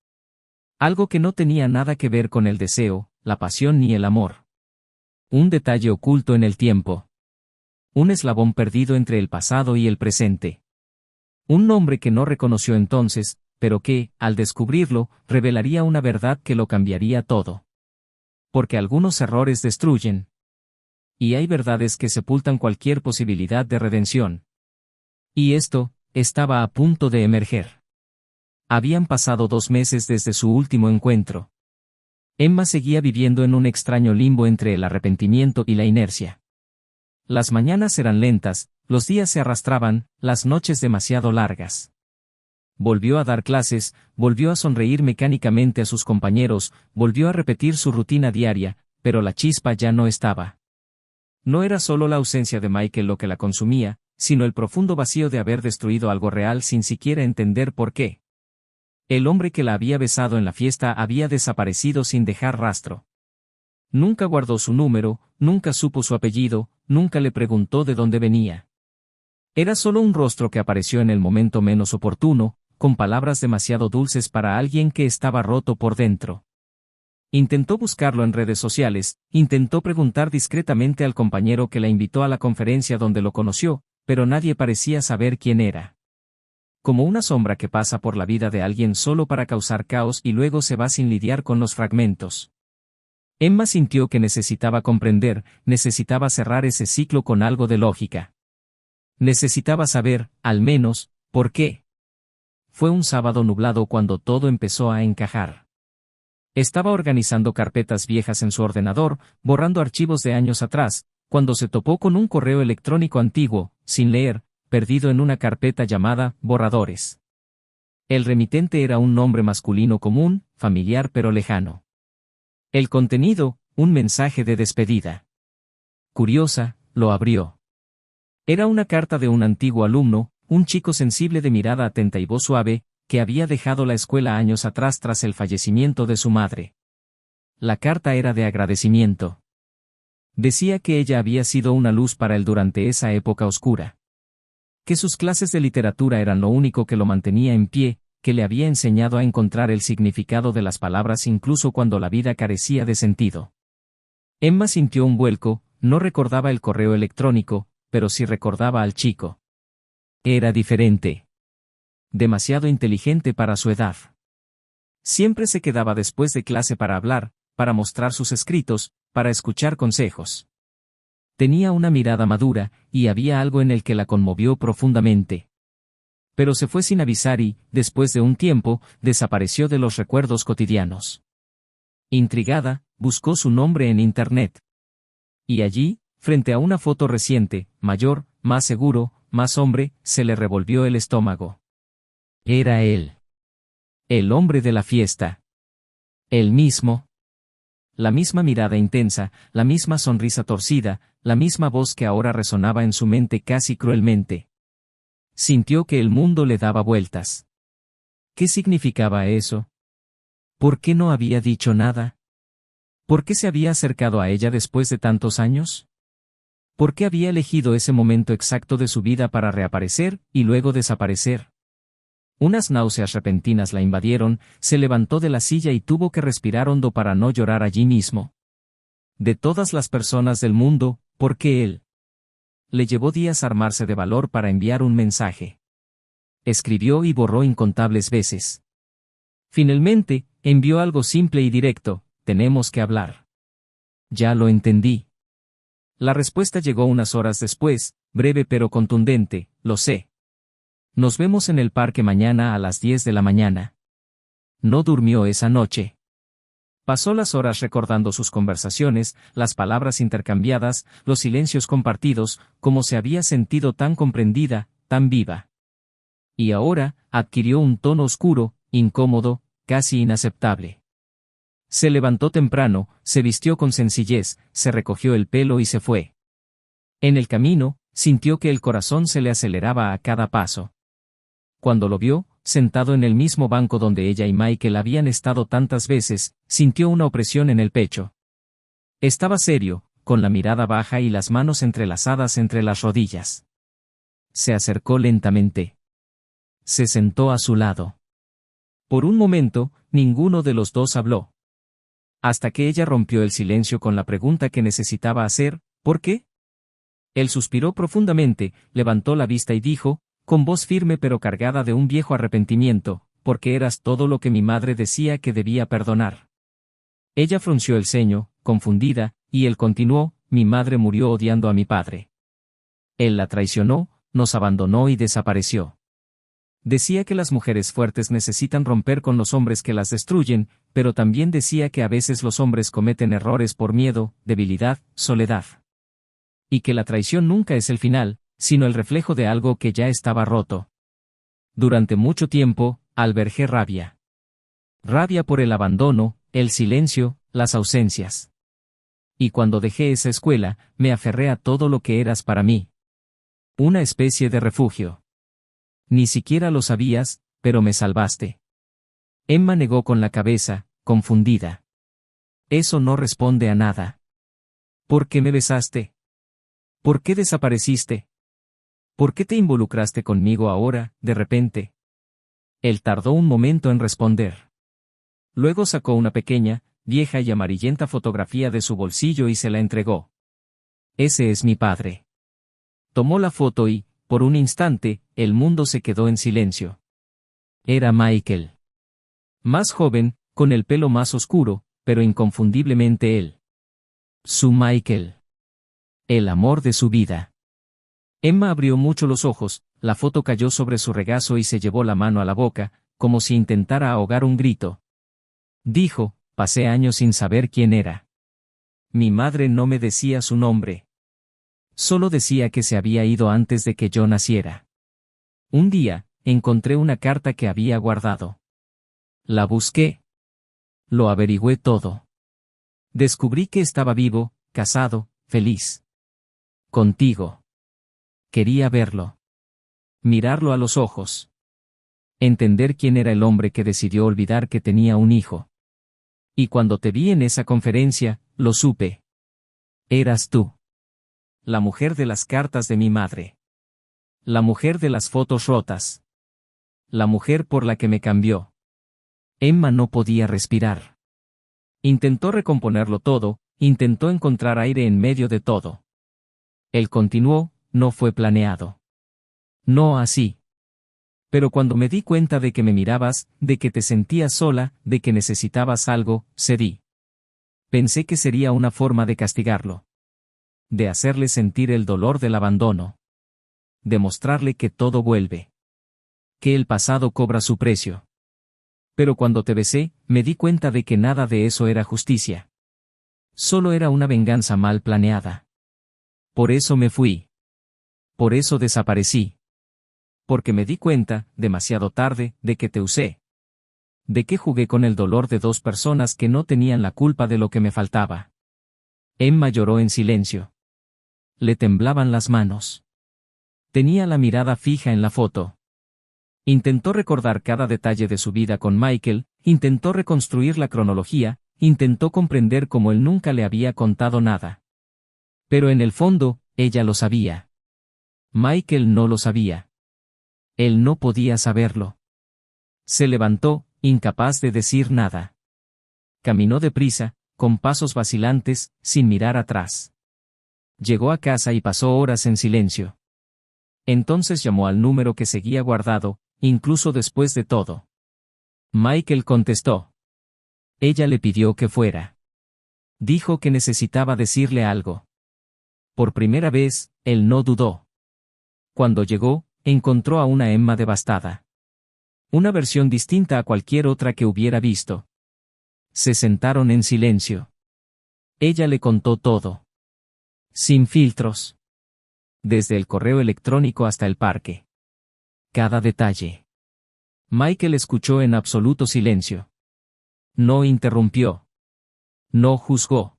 Algo que no tenía nada que ver con el deseo, la pasión ni el amor. Un detalle oculto en el tiempo. Un eslabón perdido entre el pasado y el presente. Un nombre que no reconoció entonces, pero que, al descubrirlo, revelaría una verdad que lo cambiaría todo. Porque algunos errores destruyen. Y hay verdades que sepultan cualquier posibilidad de redención. Y esto, estaba a punto de emerger. Habían pasado 2 meses desde su último encuentro. Emma seguía viviendo en un extraño limbo entre el arrepentimiento y la inercia. Las mañanas eran lentas, los días se arrastraban, las noches demasiado largas. Volvió a dar clases, volvió a sonreír mecánicamente a sus compañeros, volvió a repetir su rutina diaria, pero la chispa ya no estaba. No era solo la ausencia de Michael lo que la consumía, sino el profundo vacío de haber destruido algo real sin siquiera entender por qué. El hombre que la había besado en la fiesta había desaparecido sin dejar rastro. Nunca guardó su número, nunca supo su apellido, nunca le preguntó de dónde venía. Era solo un rostro que apareció en el momento menos oportuno, con palabras demasiado dulces para alguien que estaba roto por dentro. Intentó buscarlo en redes sociales, intentó preguntar discretamente al compañero que la invitó a la conferencia donde lo conoció, pero nadie parecía saber quién era. Como una sombra que pasa por la vida de alguien solo para causar caos y luego se va sin lidiar con los fragmentos. Emma sintió que necesitaba comprender, necesitaba cerrar ese ciclo con algo de lógica. Necesitaba saber, al menos, por qué. Fue un sábado nublado cuando todo empezó a encajar. Estaba organizando carpetas viejas en su ordenador, borrando archivos de años atrás, cuando se topó con un correo electrónico antiguo, sin leer, perdido en una carpeta llamada borradores. El remitente era un nombre masculino común, familiar pero lejano. El contenido, un mensaje de despedida. Curiosa, lo abrió. Era una carta de un antiguo alumno, un chico sensible de mirada atenta y voz suave, que había dejado la escuela años atrás tras el fallecimiento de su madre. La carta era de agradecimiento. Decía que ella había sido una luz para él durante esa época oscura. Que sus clases de literatura eran lo único que lo mantenía en pie, que le había enseñado a encontrar el significado de las palabras incluso cuando la vida carecía de sentido. Emma sintió un vuelco, no recordaba el correo electrónico, pero sí recordaba al chico. Era diferente. Demasiado inteligente para su edad. Siempre se quedaba después de clase para hablar, para mostrar sus escritos, para escuchar consejos. Tenía una mirada madura, y había algo en el que la conmovió profundamente. Pero se fue sin avisar y, después de un tiempo, desapareció de los recuerdos cotidianos. Intrigada, buscó su nombre en Internet. Y allí, frente a una foto reciente, mayor, más seguro, más hombre, se le revolvió el estómago. Era él. El hombre de la fiesta. El mismo. La misma mirada intensa, la misma sonrisa torcida, la misma voz que ahora resonaba en su mente casi cruelmente. Sintió que el mundo le daba vueltas. ¿Qué significaba eso? ¿Por qué no había dicho nada? ¿Por qué se había acercado a ella después de tantos años? ¿Por qué había elegido ese momento exacto de su vida para reaparecer y luego desaparecer? Unas náuseas repentinas la invadieron, se levantó de la silla y tuvo que respirar hondo para no llorar allí mismo. De todas las personas del mundo, ¿por qué él? Le llevó días armarse de valor para enviar un mensaje. Escribió y borró incontables veces. Finalmente, envió algo simple y directo: tenemos que hablar. Ya lo entendí. La respuesta llegó unas horas después, breve pero contundente: lo sé. Nos vemos en el parque mañana a las 10 de la mañana. No durmió esa noche. Pasó las horas recordando sus conversaciones, las palabras intercambiadas, los silencios compartidos, cómo se había sentido tan comprendida, tan viva. Y ahora, adquirió un tono oscuro, incómodo, casi inaceptable. Se levantó temprano, se vistió con sencillez, se recogió el pelo y se fue. En el camino, sintió que el corazón se le aceleraba a cada paso. Cuando lo vio, sentado en el mismo banco donde ella y Michael habían estado tantas veces, sintió una opresión en el pecho. Estaba serio, con la mirada baja y las manos entrelazadas entre las rodillas. Se acercó lentamente. Se sentó a su lado. Por un momento, ninguno de los dos habló. Hasta que ella rompió el silencio con la pregunta que necesitaba hacer: ¿por qué? Él suspiró profundamente, levantó la vista y dijo, con voz firme pero cargada de un viejo arrepentimiento: porque eras todo lo que mi madre decía que debía perdonar. Ella frunció el ceño, confundida, y él continuó: mi madre murió odiando a mi padre. Él la traicionó, nos abandonó y desapareció. Decía que las mujeres fuertes necesitan romper con los hombres que las destruyen, pero también decía que a veces los hombres cometen errores por miedo, debilidad, soledad. Y que la traición nunca es el final, sino el reflejo de algo que ya estaba roto. Durante mucho tiempo, albergué rabia. Rabia por el abandono, el silencio, las ausencias. Y cuando dejé esa escuela, me aferré a todo lo que eras para mí. Una especie de refugio. Ni siquiera lo sabías, pero me salvaste. Emma negó con la cabeza, confundida. Eso no responde a nada. ¿Por qué me besaste? ¿Por qué desapareciste? ¿Por qué te involucraste conmigo ahora, de repente? Él tardó un momento en responder. Luego sacó una pequeña, vieja y amarillenta fotografía de su bolsillo y se la entregó. Ese es mi padre. Tomó la foto y, por un instante, el mundo se quedó en silencio. Era Michael. Más joven, con el pelo más oscuro, pero inconfundiblemente él. Su Michael. El amor de su vida. Emma abrió mucho los ojos, la foto cayó sobre su regazo y se llevó la mano a la boca, como si intentara ahogar un grito. Dijo: pasé años sin saber quién era. Mi madre no me decía su nombre. Solo decía que se había ido antes de que yo naciera. Un día, encontré una carta que había guardado. La busqué. Lo averigüé todo. Descubrí que estaba vivo, casado, feliz. Contigo. Quería verlo. Mirarlo a los ojos. Entender quién era el hombre que decidió olvidar que tenía un hijo. Y cuando te vi en esa conferencia, lo supe. Eras tú. La mujer de las cartas de mi madre. La mujer de las fotos rotas. La mujer por la que me cambió. Emma no podía respirar. Intentó recomponerlo todo, intentó encontrar aire en medio de todo. Él continuó: no fue planeado. No así. Pero cuando me di cuenta de que me mirabas, de que te sentías sola, de que necesitabas algo, cedí. Pensé que sería una forma de castigarlo. De hacerle sentir el dolor del abandono. De mostrarle que todo vuelve. Que el pasado cobra su precio. Pero cuando te besé, me di cuenta de que nada de eso era justicia. Solo era una venganza mal planeada. Por eso me fui. Por eso desaparecí. Porque me di cuenta, demasiado tarde, de que te usé. De que jugué con el dolor de dos personas que no tenían la culpa de lo que me faltaba. Emma lloró en silencio. Le temblaban las manos. Tenía la mirada fija en la foto. Intentó recordar cada detalle de su vida con Michael, intentó reconstruir la cronología, intentó comprender cómo él nunca le había contado nada. Pero en el fondo, ella lo sabía. Michael no lo sabía. Él no podía saberlo. Se levantó, incapaz de decir nada. Caminó deprisa, con pasos vacilantes, sin mirar atrás. Llegó a casa y pasó horas en silencio. Entonces llamó al número que seguía guardado, incluso después de todo. Michael contestó. Ella le pidió que fuera. Dijo que necesitaba decirle algo. Por primera vez, él no dudó. Cuando llegó, encontró a una Emma devastada. Una versión distinta a cualquier otra que hubiera visto. Se sentaron en silencio. Ella le contó todo. Sin filtros. Desde el correo electrónico hasta el parque. Cada detalle. Michael escuchó en absoluto silencio. No interrumpió. No juzgó.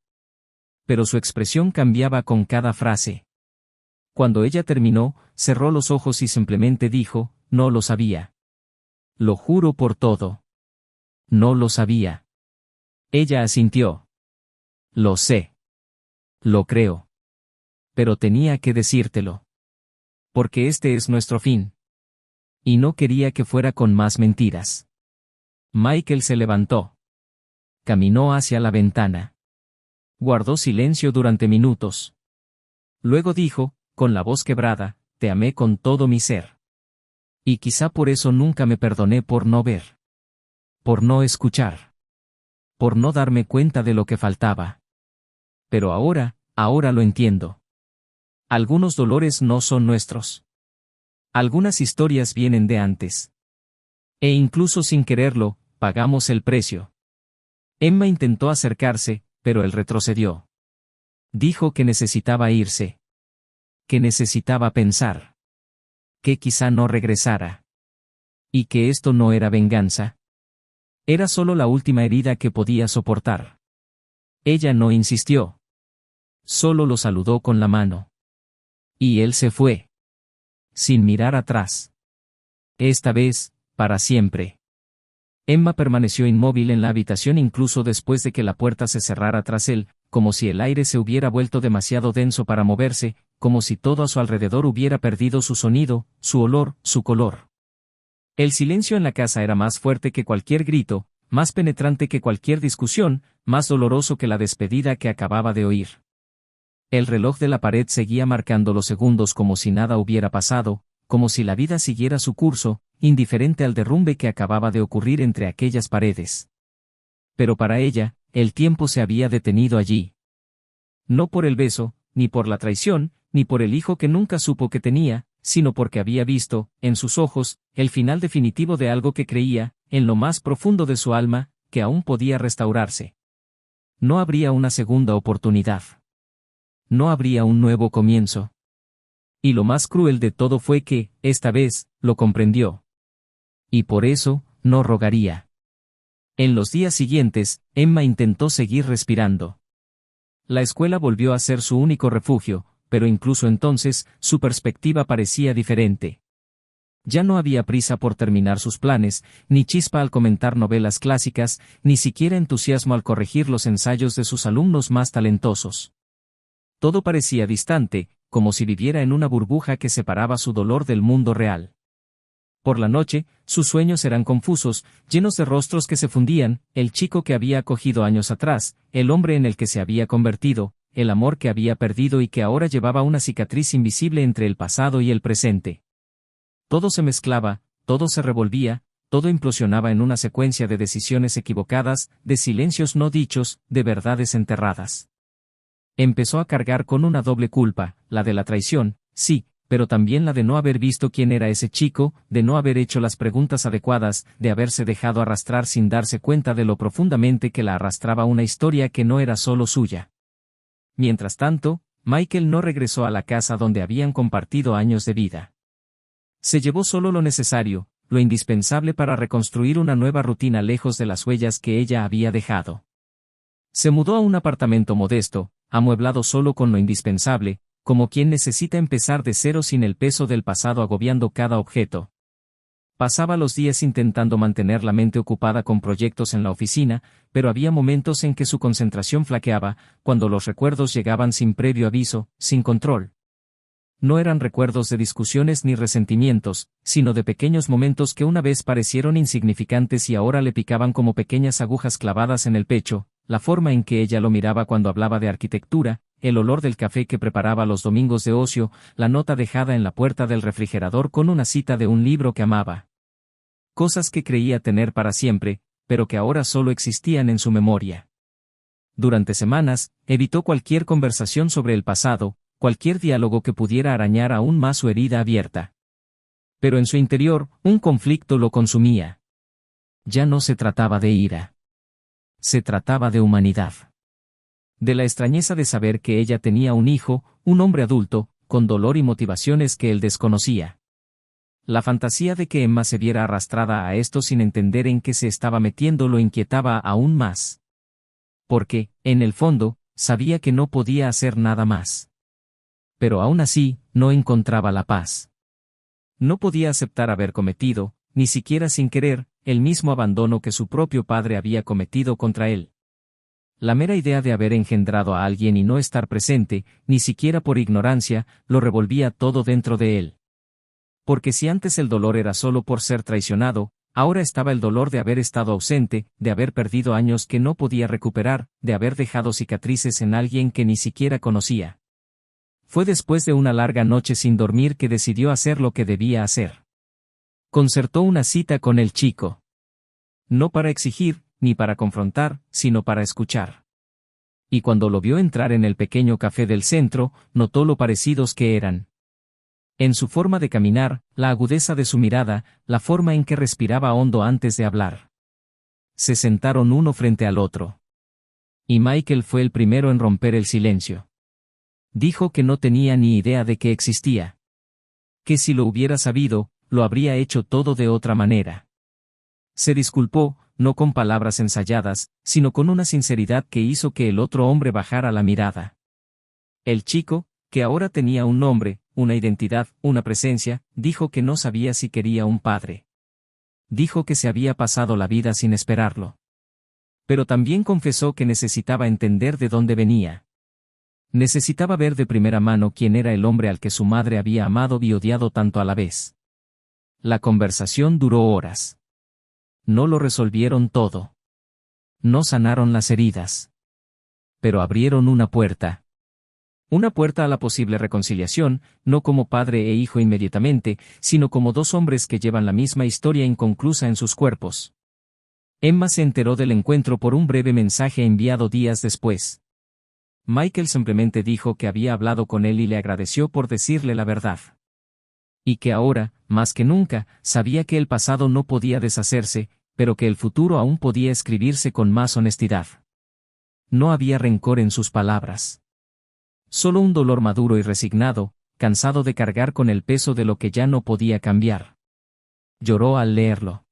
Pero su expresión cambiaba con cada frase. Cuando ella terminó, cerró los ojos y simplemente dijo, no lo sabía. Lo juro por todo. No lo sabía. Ella asintió. Lo sé. Lo creo. Pero tenía que decírtelo. Porque este es nuestro fin. Y no quería que fuera con más mentiras. Michael se levantó. Caminó hacia la ventana. Guardó silencio durante minutos. Luego dijo, con la voz quebrada, te amé con todo mi ser. Y quizá por eso nunca me perdoné por no ver. Por no escuchar. Por no darme cuenta de lo que faltaba. Pero ahora lo entiendo. Algunos dolores no son nuestros. Algunas historias vienen de antes. E incluso sin quererlo, pagamos el precio. Emma intentó acercarse, pero él retrocedió. Dijo que necesitaba irse. Que necesitaba pensar. Que quizá no regresara. Y que esto no era venganza. Era solo la última herida que podía soportar. Ella no insistió. Solo lo saludó con la mano. Y él se fue. Sin mirar atrás. Esta vez, para siempre. Emma permaneció inmóvil en la habitación incluso después de que la puerta se cerrara tras él, como si el aire se hubiera vuelto demasiado denso para moverse, como si todo a su alrededor hubiera perdido su sonido, su olor, su color. El silencio en la casa era más fuerte que cualquier grito, más penetrante que cualquier discusión, más doloroso que la despedida que acababa de oír. El reloj de la pared seguía marcando los segundos como si nada hubiera pasado, como si la vida siguiera su curso, indiferente al derrumbe que acababa de ocurrir entre aquellas paredes. Pero para ella, el tiempo se había detenido allí. No por el beso, ni por la traición, ni por el hijo que nunca supo que tenía, sino porque había visto, en sus ojos, el final definitivo de algo que creía, en lo más profundo de su alma, que aún podía restaurarse. No habría una segunda oportunidad. No habría un nuevo comienzo. Y lo más cruel de todo fue que, esta vez, lo comprendió. Y por eso, no rogaría. En los días siguientes, Emma intentó seguir respirando. La escuela volvió a ser su único refugio, pero incluso entonces, su perspectiva parecía diferente. Ya no había prisa por terminar sus planes, ni chispa al comentar novelas clásicas, ni siquiera entusiasmo al corregir los ensayos de sus alumnos más talentosos. Todo parecía distante, como si viviera en una burbuja que separaba su dolor del mundo real. Por la noche, sus sueños eran confusos, llenos de rostros que se fundían, el chico que había acogido años atrás, el hombre en el que se había convertido, el amor que había perdido y que ahora llevaba una cicatriz invisible entre el pasado y el presente. Todo se mezclaba, todo se revolvía, todo implosionaba en una secuencia de decisiones equivocadas, de silencios no dichos, de verdades enterradas. Empezó a cargar con una doble culpa, la de la traición, sí, pero también la de no haber visto quién era ese chico, de no haber hecho las preguntas adecuadas, de haberse dejado arrastrar sin darse cuenta de lo profundamente que la arrastraba una historia que no era solo suya. Mientras tanto, Michael no regresó a la casa donde habían compartido años de vida. Se llevó solo lo necesario, lo indispensable para reconstruir una nueva rutina lejos de las huellas que ella había dejado. Se mudó a un apartamento modesto, amueblado solo con lo indispensable, como quien necesita empezar de cero sin el peso del pasado agobiando cada objeto. Pasaba los días intentando mantener la mente ocupada con proyectos en la oficina, pero había momentos en que su concentración flaqueaba, cuando los recuerdos llegaban sin previo aviso, sin control. No eran recuerdos de discusiones ni resentimientos, sino de pequeños momentos que una vez parecieron insignificantes y ahora le picaban como pequeñas agujas clavadas en el pecho, la forma en que ella lo miraba cuando hablaba de arquitectura, el olor del café que preparaba los domingos de ocio, la nota dejada en la puerta del refrigerador con una cita de un libro que amaba. Cosas que creía tener para siempre, pero que ahora solo existían en su memoria. Durante semanas, evitó cualquier conversación sobre el pasado, cualquier diálogo que pudiera arañar aún más su herida abierta. Pero en su interior, un conflicto lo consumía. Ya no se trataba de ira. Se trataba de humanidad. De la extrañeza de saber que ella tenía un hijo, un hombre adulto, con dolor y motivaciones que él desconocía. La fantasía de que Emma se viera arrastrada a esto sin entender en qué se estaba metiendo lo inquietaba aún más. Porque, en el fondo, sabía que no podía hacer nada más. Pero aún así, no encontraba la paz. No podía aceptar haber cometido, ni siquiera sin querer, el mismo abandono que su propio padre había cometido contra él. La mera idea de haber engendrado a alguien y no estar presente, ni siquiera por ignorancia, lo revolvía todo dentro de él. Porque si antes el dolor era solo por ser traicionado, ahora estaba el dolor de haber estado ausente, de haber perdido años que no podía recuperar, de haber dejado cicatrices en alguien que ni siquiera conocía. Fue después de una larga noche sin dormir que decidió hacer lo que debía hacer. Concertó una cita con el chico. No para exigir, ni para confrontar, sino para escuchar. Y cuando lo vio entrar en el pequeño café del centro, notó lo parecidos que eran. En su forma de caminar, la agudeza de su mirada, la forma en que respiraba hondo antes de hablar. Se sentaron uno frente al otro. Y Michael fue el primero en romper el silencio. Dijo que no tenía ni idea de que existía. Que si lo hubiera sabido, lo habría hecho todo de otra manera. Se disculpó, no con palabras ensayadas, sino con una sinceridad que hizo que el otro hombre bajara la mirada. El chico, que ahora tenía un nombre, una identidad, una presencia, dijo que no sabía si quería un padre. Dijo que se había pasado la vida sin esperarlo. Pero también confesó que necesitaba entender de dónde venía. Necesitaba ver de primera mano quién era el hombre al que su madre había amado y odiado tanto a la vez. La conversación duró horas. No lo resolvieron todo. No sanaron las heridas. Pero abrieron una puerta. Una puerta a la posible reconciliación, no como padre e hijo inmediatamente, sino como dos hombres que llevan la misma historia inconclusa en sus cuerpos. Emma se enteró del encuentro por un breve mensaje enviado días después. Michael simplemente dijo que había hablado con él y le agradeció por decirle la verdad. Y que ahora, más que nunca, sabía que el pasado no podía deshacerse, pero que el futuro aún podía escribirse con más honestidad. No había rencor en sus palabras. Solo un dolor maduro y resignado, cansado de cargar con el peso de lo que ya no podía cambiar. Lloró al leerlo.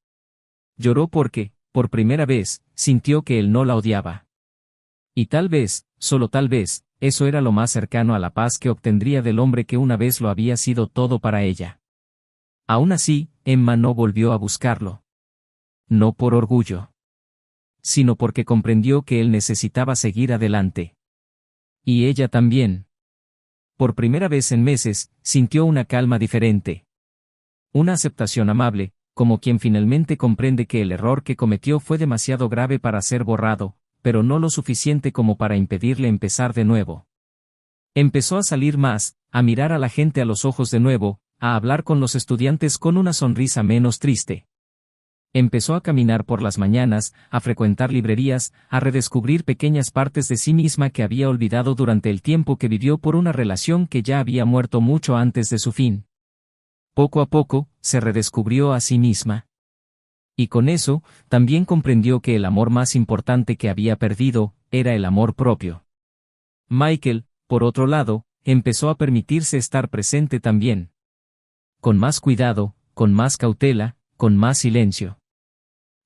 Lloró porque, por primera vez, sintió que él no la odiaba. Y tal vez, solo tal vez, eso era lo más cercano a la paz que obtendría del hombre que una vez lo había sido todo para ella. Aún así, Emma no volvió a buscarlo. No por orgullo. Sino porque comprendió que él necesitaba seguir adelante. Y ella también. Por primera vez en meses, sintió una calma diferente. Una aceptación amable, como quien finalmente comprende que el error que cometió fue demasiado grave para ser borrado, pero no lo suficiente como para impedirle empezar de nuevo. Empezó a salir más, a mirar a la gente a los ojos de nuevo, a hablar con los estudiantes con una sonrisa menos triste. Empezó a caminar por las mañanas, a frecuentar librerías, a redescubrir pequeñas partes de sí misma que había olvidado durante el tiempo que vivió por una relación que ya había muerto mucho antes de su fin. Poco a poco, se redescubrió a sí misma. Y con eso, también comprendió que el amor más importante que había perdido, era el amor propio. Michael, por otro lado, empezó a permitirse estar presente también. Con más cuidado, con más cautela, con más silencio.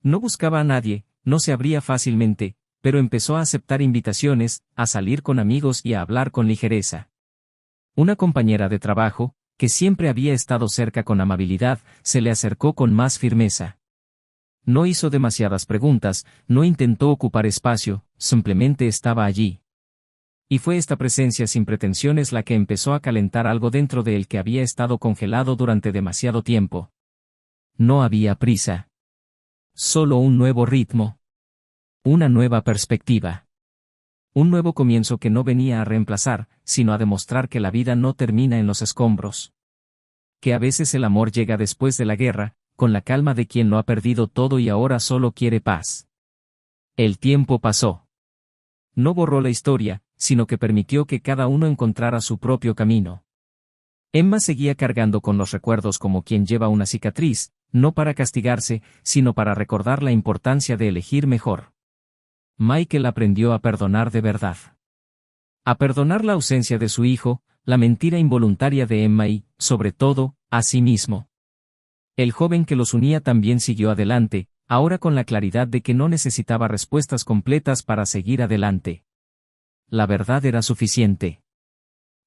No buscaba a nadie, no se abría fácilmente, pero empezó a aceptar invitaciones, a salir con amigos y a hablar con ligereza. Una compañera de trabajo, que siempre había estado cerca con amabilidad, se le acercó con más firmeza. No hizo demasiadas preguntas, no intentó ocupar espacio, simplemente estaba allí. Y fue esta presencia sin pretensiones la que empezó a calentar algo dentro de él que había estado congelado durante demasiado tiempo. No había prisa. Solo un nuevo ritmo. Una nueva perspectiva. Un nuevo comienzo que no venía a reemplazar, sino a demostrar que la vida no termina en los escombros. Que a veces el amor llega después de la guerra, con la calma de quien lo ha perdido todo y ahora solo quiere paz. El tiempo pasó. No borró la historia, sino que permitió que cada uno encontrara su propio camino. Emma seguía cargando con los recuerdos como quien lleva una cicatriz, no para castigarse, sino para recordar la importancia de elegir mejor. Michael aprendió a perdonar de verdad. A perdonar la ausencia de su hijo, la mentira involuntaria de Emma y, sobre todo, a sí mismo. El joven que los unía también siguió adelante, ahora con la claridad de que no necesitaba respuestas completas para seguir adelante. La verdad era suficiente.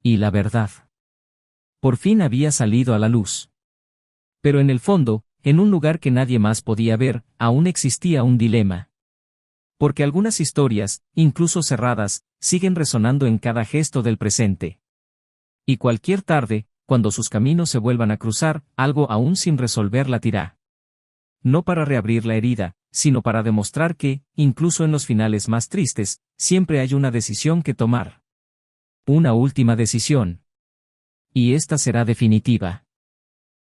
Y la verdad. Por fin había salido a la luz. Pero en el fondo, en un lugar que nadie más podía ver, aún existía un dilema. Porque algunas historias, incluso cerradas, siguen resonando en cada gesto del presente. Y cualquier tarde, cuando sus caminos se vuelvan a cruzar, algo aún sin resolver latirá. No para reabrir la herida, sino para demostrar que, incluso en los finales más tristes, siempre hay una decisión que tomar. Una última decisión. Y esta será definitiva.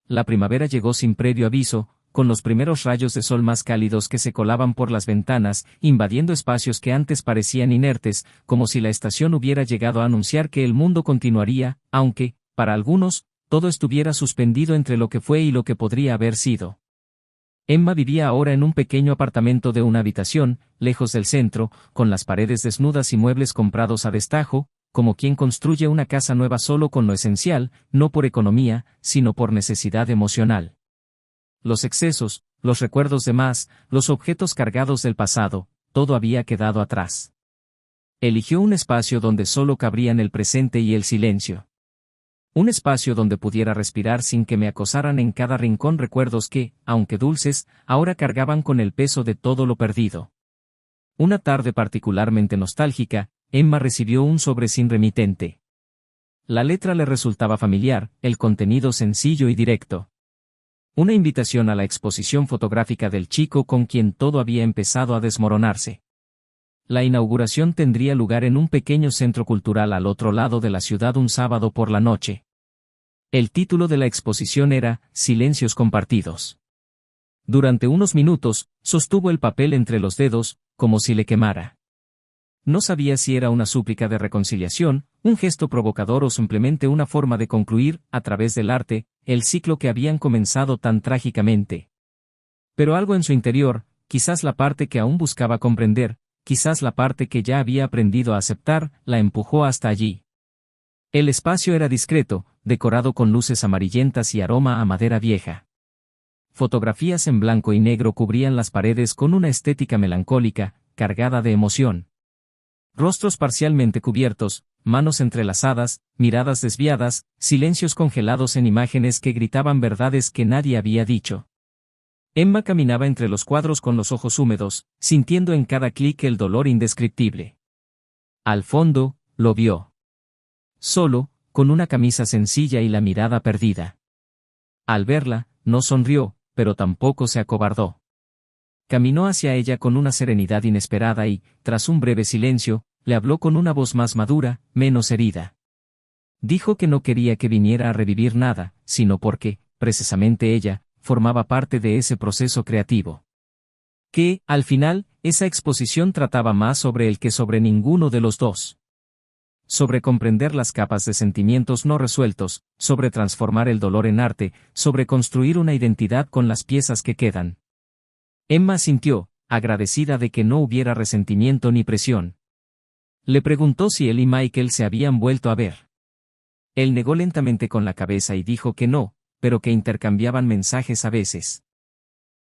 La primavera llegó sin previo aviso, con los primeros rayos de sol más cálidos que se colaban por las ventanas, invadiendo espacios que antes parecían inertes, como si la estación hubiera llegado a anunciar que el mundo continuaría, aunque, para algunos, todo estuviera suspendido entre lo que fue y lo que podría haber sido. Emma vivía ahora en un pequeño apartamento de una habitación, lejos del centro, con las paredes desnudas y muebles comprados a destajo, como quien construye una casa nueva solo con lo esencial, no por economía, sino por necesidad emocional. Los excesos, los recuerdos de más, los objetos cargados del pasado, todo había quedado atrás. Eligió un espacio donde solo cabrían el presente y el silencio. Un espacio donde pudiera respirar sin que me acosaran en cada rincón recuerdos que, aunque dulces, ahora cargaban con el peso de todo lo perdido. Una tarde particularmente nostálgica, Emma recibió un sobre sin remitente. La letra le resultaba familiar, el contenido sencillo y directo. Una invitación a la exposición fotográfica del chico con quien todo había empezado a desmoronarse. La inauguración tendría lugar en un pequeño centro cultural al otro lado de la ciudad un sábado por la noche. El título de la exposición era Silencios compartidos. Durante unos minutos, sostuvo el papel entre los dedos, como si le quemara. No sabía si era una súplica de reconciliación, un gesto provocador o simplemente una forma de concluir, a través del arte, el ciclo que habían comenzado tan trágicamente. Pero algo en su interior, quizás la parte que aún buscaba comprender, quizás la parte que ya había aprendido a aceptar, la empujó hasta allí. El espacio era discreto, decorado con luces amarillentas y aroma a madera vieja. Fotografías en blanco y negro cubrían las paredes con una estética melancólica, cargada de emoción. Rostros parcialmente cubiertos, manos entrelazadas, miradas desviadas, silencios congelados en imágenes que gritaban verdades que nadie había dicho. Emma caminaba entre los cuadros con los ojos húmedos, sintiendo en cada clic el dolor indescriptible. Al fondo, lo vio. Solo, con una camisa sencilla y la mirada perdida. Al verla, no sonrió, pero tampoco se acobardó. Caminó hacia ella con una serenidad inesperada y, tras un breve silencio, le habló con una voz más madura, menos herida. Dijo que no quería que viniera a revivir nada, sino porque, precisamente ella, formaba parte de ese proceso creativo. Que, al final, esa exposición trataba más sobre él que sobre ninguno de los dos. Sobre comprender las capas de sentimientos no resueltos, sobre transformar el dolor en arte, sobre construir una identidad con las piezas que quedan. Emma sintió, agradecida de que no hubiera resentimiento ni presión. Le preguntó si él y Michael se habían vuelto a ver. Él negó lentamente con la cabeza y dijo que no, pero que intercambiaban mensajes a veces.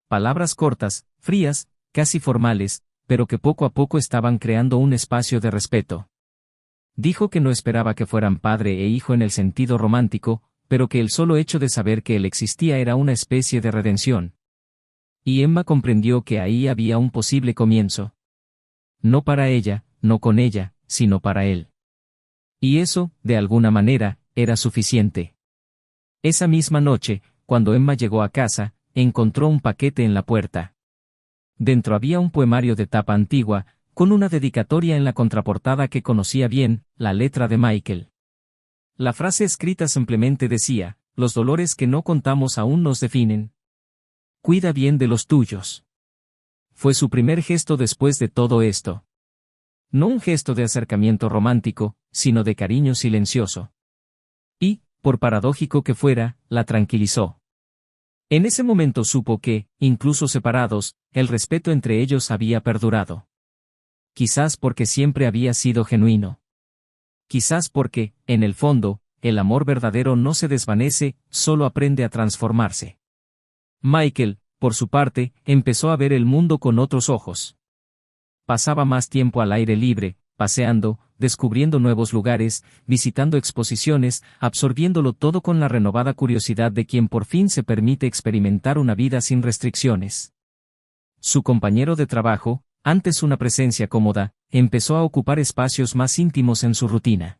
Palabras cortas, frías, casi formales, pero que poco a poco estaban creando un espacio de respeto. Dijo que no esperaba que fueran padre e hijo en el sentido romántico, pero que el solo hecho de saber que él existía era una especie de redención. Y Emma comprendió que ahí había un posible comienzo. No para ella, no con ella, sino para él. Y eso, de alguna manera, era suficiente. Esa misma noche, cuando Emma llegó a casa, encontró un paquete en la puerta. Dentro había un poemario de tapa antigua, con una dedicatoria en la contraportada que conocía bien, la letra de Michael. La frase escrita simplemente decía: los dolores que no contamos aún nos definen. Cuida bien de los tuyos. Fue su primer gesto después de todo esto. No un gesto de acercamiento romántico, sino de cariño silencioso. Y, por paradójico que fuera, la tranquilizó. En ese momento supo que, incluso separados, el respeto entre ellos había perdurado. Quizás porque siempre había sido genuino. Quizás porque, en el fondo, el amor verdadero no se desvanece, solo aprende a transformarse. Michael, por su parte, empezó a ver el mundo con otros ojos. Pasaba más tiempo al aire libre, paseando, descubriendo nuevos lugares, visitando exposiciones, absorbiéndolo todo con la renovada curiosidad de quien por fin se permite experimentar una vida sin restricciones. Su compañero de trabajo, antes una presencia cómoda, empezó a ocupar espacios más íntimos en su rutina.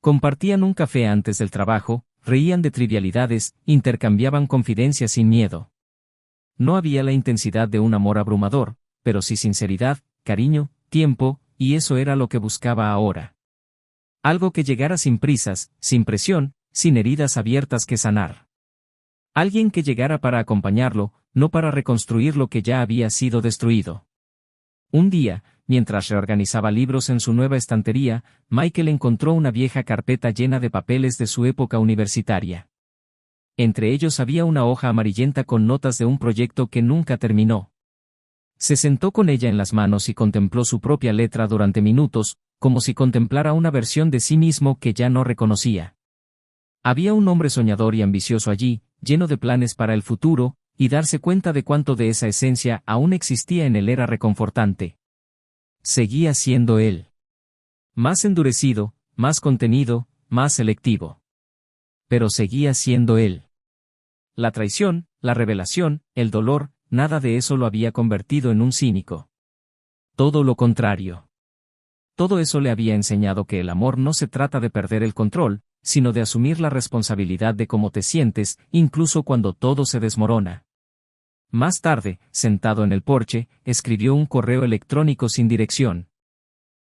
Compartían un café antes del trabajo, reían de trivialidades, intercambiaban confidencias sin miedo. No había la intensidad de un amor abrumador, pero sí sinceridad, cariño, tiempo, y eso era lo que buscaba ahora. Algo que llegara sin prisas, sin presión, sin heridas abiertas que sanar. Alguien que llegara para acompañarlo, no para reconstruir lo que ya había sido destruido. Un día, mientras reorganizaba libros en su nueva estantería, Michael encontró una vieja carpeta llena de papeles de su época universitaria. Entre ellos había una hoja amarillenta con notas de un proyecto que nunca terminó. Se sentó con ella en las manos y contempló su propia letra durante minutos, como si contemplara una versión de sí mismo que ya no reconocía. Había un hombre soñador y ambicioso allí, lleno de planes para el futuro, y darse cuenta de cuánto de esa esencia aún existía en él era reconfortante. Seguía siendo él. Más endurecido, más contenido, más selectivo. Pero seguía siendo él. La traición, la revelación, el dolor, nada de eso lo había convertido en un cínico. Todo lo contrario. Todo eso le había enseñado que el amor no se trata de perder el control, sino de asumir la responsabilidad de cómo te sientes, incluso cuando todo se desmorona. Más tarde, sentado en el porche, escribió un correo electrónico sin dirección.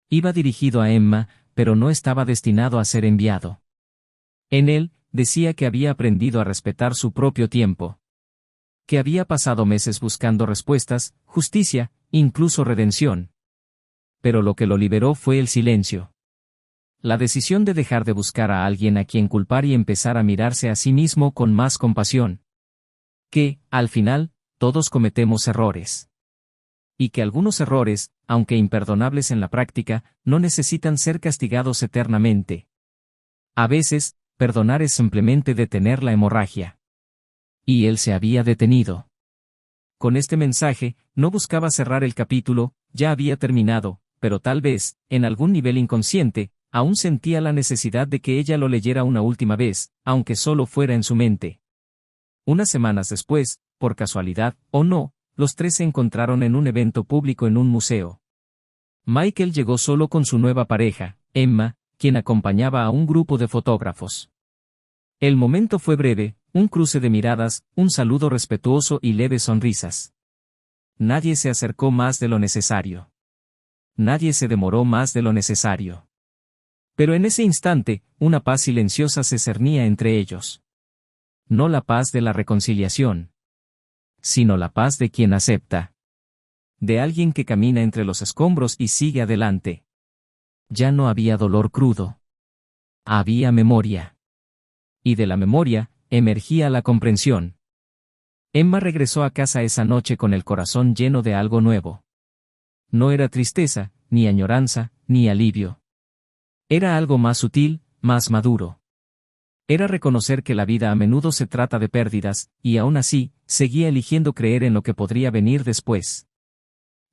Iba dirigido a Emma, pero no estaba destinado a ser enviado. En él, decía que había aprendido a respetar su propio tiempo. Que había pasado meses buscando respuestas, justicia, incluso redención. Pero lo que lo liberó fue el silencio. La decisión de dejar de buscar a alguien a quien culpar y empezar a mirarse a sí mismo con más compasión. Que, al final, todos cometemos errores. Y que algunos errores, aunque imperdonables en la práctica, no necesitan ser castigados eternamente. A veces, perdonar es simplemente detener la hemorragia. Y él se había detenido. Con este mensaje, no buscaba cerrar el capítulo, ya había terminado, pero tal vez, en algún nivel inconsciente, aún sentía la necesidad de que ella lo leyera una última vez, aunque solo fuera en su mente. Unas semanas después, por casualidad, o no, los tres se encontraron en un evento público en un museo. Michael llegó solo con su nueva pareja, Emma, quien acompañaba a un grupo de fotógrafos. El momento fue breve, un cruce de miradas, un saludo respetuoso y leves sonrisas. Nadie se acercó más de lo necesario. Nadie se demoró más de lo necesario. Pero en ese instante, una paz silenciosa se cernía entre ellos. No la paz de la reconciliación, sino la paz de quien acepta. de alguien que camina entre los escombros y sigue adelante. Ya no había dolor crudo. Había memoria. Y de la memoria, emergía la comprensión. Emma regresó a casa esa noche con el corazón lleno de algo nuevo. No era tristeza, ni añoranza, ni alivio. Era algo más sutil, más maduro. Era reconocer que la vida a menudo se trata de pérdidas, y aún así, seguía eligiendo creer en lo que podría venir después.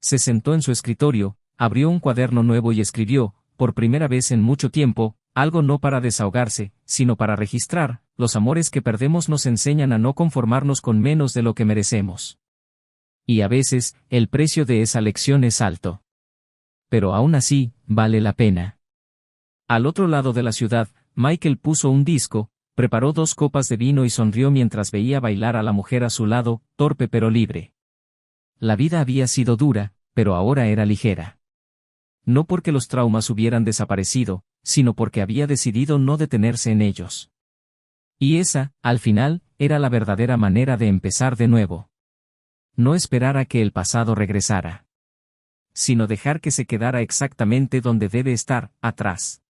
Se sentó en su escritorio, abrió un cuaderno nuevo y escribió, por primera vez en mucho tiempo, algo no para desahogarse, sino para registrar: los amores que perdemos nos enseñan a no conformarnos con menos de lo que merecemos. Y a veces, el precio de esa lección es alto. Pero aún así, vale la pena. Al otro lado de la ciudad, Michael puso un disco, preparó 2 copas de vino y sonrió mientras veía bailar a la mujer a su lado, torpe pero libre. La vida había sido dura, pero ahora era ligera. No porque los traumas hubieran desaparecido, sino porque había decidido no detenerse en ellos. Y esa, al final, era la verdadera manera de empezar de nuevo. No esperar a que el pasado regresara, sino dejar que se quedara exactamente donde debe estar, atrás.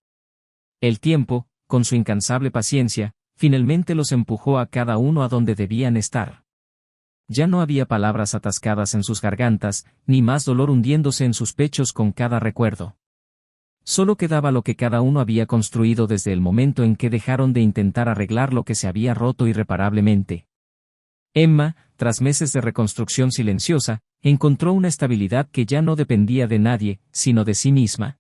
El tiempo, con su incansable paciencia, finalmente los empujó a cada uno a donde debían estar. Ya no había palabras atascadas en sus gargantas, ni más dolor hundiéndose en sus pechos con cada recuerdo. Solo quedaba lo que cada uno había construido desde el momento en que dejaron de intentar arreglar lo que se había roto irreparablemente. Emma, tras meses de reconstrucción silenciosa, encontró una estabilidad que ya no dependía de nadie, sino de sí misma.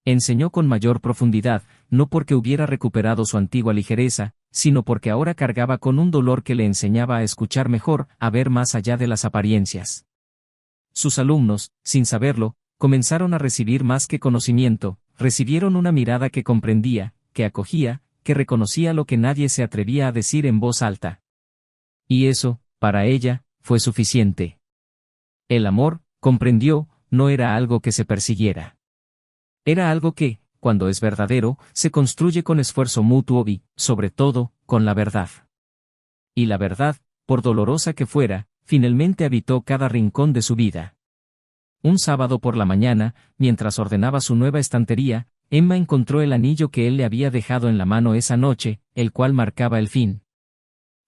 Enseñó con mayor profundidad, no porque hubiera recuperado su antigua ligereza, sino porque ahora cargaba con un dolor que le enseñaba a escuchar mejor, a ver más allá de las apariencias. Sus alumnos, sin saberlo, comenzaron a recibir más que conocimiento, recibieron una mirada que comprendía, que acogía, que reconocía lo que nadie se atrevía a decir en voz alta. Y eso, para ella, fue suficiente. El amor, comprendió, no era algo que se persiguiera. Era algo que, cuando es verdadero, se construye con esfuerzo mutuo y, sobre todo, con la verdad. Y la verdad, por dolorosa que fuera, finalmente habitó cada rincón de su vida. Un sábado por la mañana, mientras ordenaba su nueva estantería, Emma encontró el anillo que él le había dejado en la mano esa noche, el cual marcaba el fin.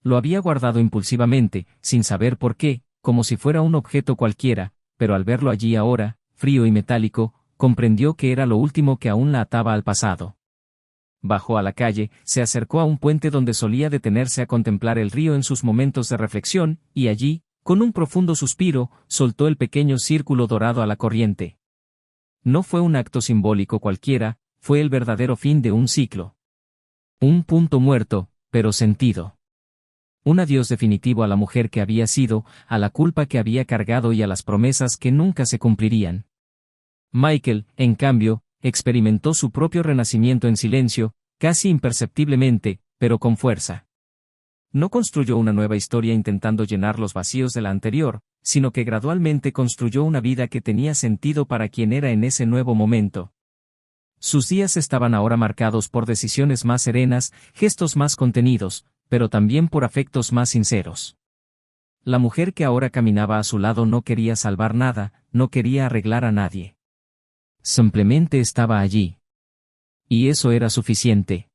Lo había guardado impulsivamente, sin saber por qué, como si fuera un objeto cualquiera, pero al verlo allí ahora, frío y metálico, comprendió que era lo último que aún la ataba al pasado. Bajó a la calle, se acercó a un puente donde solía detenerse a contemplar el río en sus momentos de reflexión, y allí, con un profundo suspiro, soltó el pequeño círculo dorado a la corriente. No fue un acto simbólico cualquiera, fue el verdadero fin de un ciclo. Un punto muerto, pero sentido. Un adiós definitivo a la mujer que había sido, a la culpa que había cargado y a las promesas que nunca se cumplirían. Michael, en cambio, experimentó su propio renacimiento en silencio, casi imperceptiblemente, pero con fuerza. No construyó una nueva historia intentando llenar los vacíos de la anterior, sino que gradualmente construyó una vida que tenía sentido para quien era en ese nuevo momento. Sus días estaban ahora marcados por decisiones más serenas, gestos más contenidos, pero también por afectos más sinceros. La mujer que ahora caminaba a su lado no quería salvar nada, no quería arreglar a nadie. Simplemente estaba allí. Y eso era suficiente.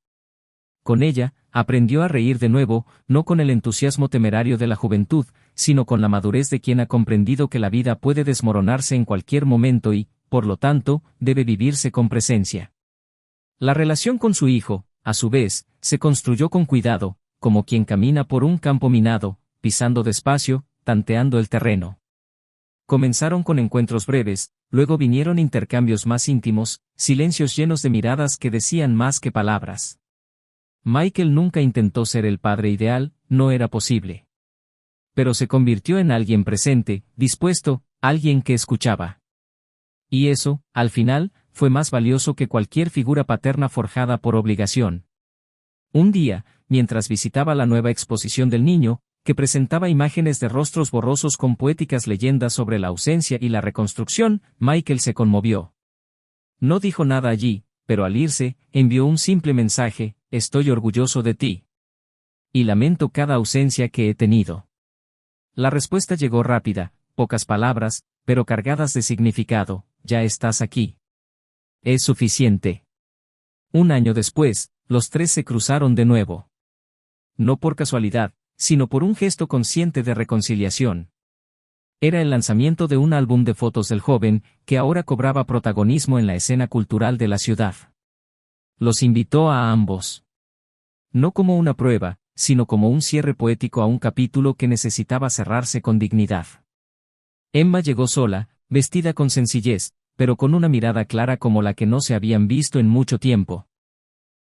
Con ella, aprendió a reír de nuevo, no con el entusiasmo temerario de la juventud, sino con la madurez de quien ha comprendido que la vida puede desmoronarse en cualquier momento y, por lo tanto, debe vivirse con presencia. La relación con su hijo, a su vez, se construyó con cuidado, como quien camina por un campo minado, pisando despacio, tanteando el terreno. Comenzaron con encuentros breves, luego vinieron intercambios más íntimos, silencios llenos de miradas que decían más que palabras. Michael nunca intentó ser el padre ideal, no era posible. Pero se convirtió en alguien presente, dispuesto, alguien que escuchaba. Y eso, al final, fue más valioso que cualquier figura paterna forjada por obligación. Un día, mientras visitaba la nueva exposición del niño, que presentaba imágenes de rostros borrosos con poéticas leyendas sobre la ausencia y la reconstrucción, Michael se conmovió. No dijo nada allí, pero al irse, envió un simple mensaje: estoy orgulloso de ti. Y lamento cada ausencia que he tenido. La respuesta llegó rápida: pocas palabras, pero cargadas de significado. Ya estás aquí. Es suficiente. Un año después, los tres se cruzaron de nuevo. No por casualidad, sino por un gesto consciente de reconciliación. Era el lanzamiento de un álbum de fotos del joven, que ahora cobraba protagonismo en la escena cultural de la ciudad. Los invitó a ambos. No como una prueba, sino como un cierre poético a un capítulo que necesitaba cerrarse con dignidad. Emma llegó sola, vestida con sencillez, pero con una mirada clara como la que no se habían visto en mucho tiempo.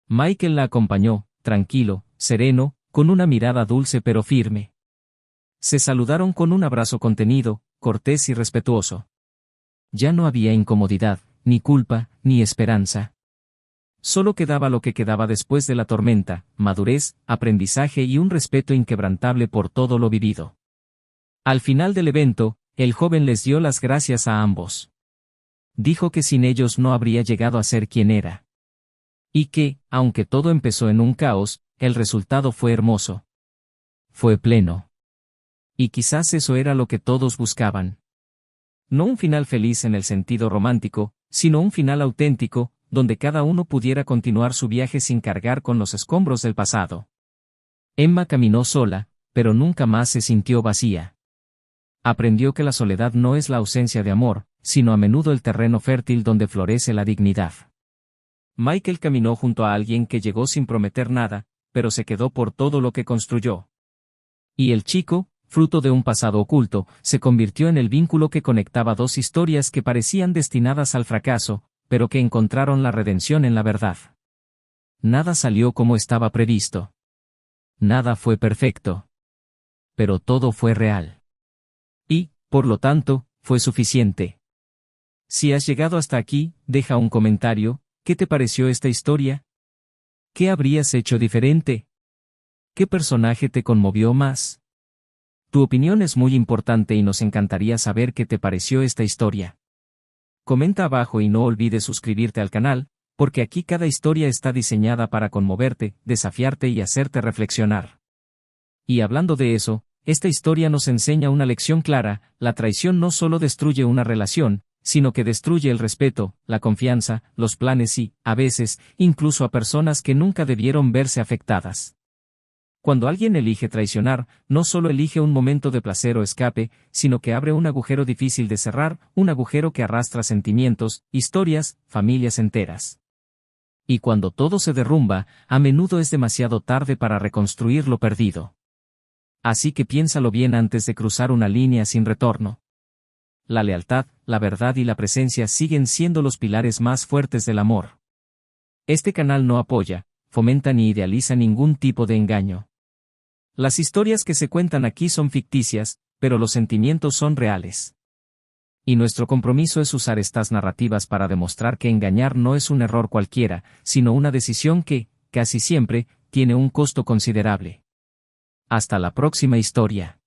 Michael la acompañó, tranquilo, sereno, con una mirada dulce pero firme. Se saludaron con un abrazo contenido, cortés y respetuoso. Ya no había incomodidad, ni culpa, ni esperanza. Solo quedaba lo que quedaba después de la tormenta: madurez, aprendizaje y un respeto inquebrantable por todo lo vivido. Al final del evento, el joven les dio las gracias a ambos. Dijo que sin ellos no habría llegado a ser quien era. Y que, aunque todo empezó en un caos, el resultado fue hermoso. Fue pleno. Y quizás eso era lo que todos buscaban. No un final feliz en el sentido romántico, sino un final auténtico, donde cada uno pudiera continuar su viaje sin cargar con los escombros del pasado. Emma caminó sola, pero nunca más se sintió vacía. Aprendió que la soledad no es la ausencia de amor, sino a menudo el terreno fértil donde florece la dignidad. Michael caminó junto a alguien que llegó sin prometer nada, pero se quedó por todo lo que construyó. Y el chico, fruto de un pasado oculto, se convirtió en el vínculo que conectaba dos historias que parecían destinadas al fracaso, pero que encontraron la redención en la verdad. Nada salió como estaba previsto. Nada fue perfecto. Pero todo fue real. Y, por lo tanto, fue suficiente. Si has llegado hasta aquí, deja un comentario. ¿Qué te pareció esta historia? ¿Qué habrías hecho diferente? ¿Qué personaje te conmovió más? Tu opinión es muy importante y nos encantaría saber qué te pareció esta historia. Comenta abajo y no olvides suscribirte al canal, porque aquí cada historia está diseñada para conmoverte, desafiarte y hacerte reflexionar. Y hablando de eso, esta historia nos enseña una lección clara: la traición no solo destruye una relación, sino que destruye el respeto, la confianza, los planes y, a veces, incluso a personas que nunca debieron verse afectadas. Cuando alguien elige traicionar, no solo elige un momento de placer o escape, sino que abre un agujero difícil de cerrar, un agujero que arrastra sentimientos, historias, familias enteras. Y cuando todo se derrumba, a menudo es demasiado tarde para reconstruir lo perdido. Así que piénsalo bien antes de cruzar una línea sin retorno. La lealtad, la verdad y la presencia siguen siendo los pilares más fuertes del amor. Este canal no apoya, fomenta ni idealiza ningún tipo de engaño. Las historias que se cuentan aquí son ficticias, pero los sentimientos son reales. Y nuestro compromiso es usar estas narrativas para demostrar que engañar no es un error cualquiera, sino una decisión que, casi siempre, tiene un costo considerable. Hasta la próxima historia.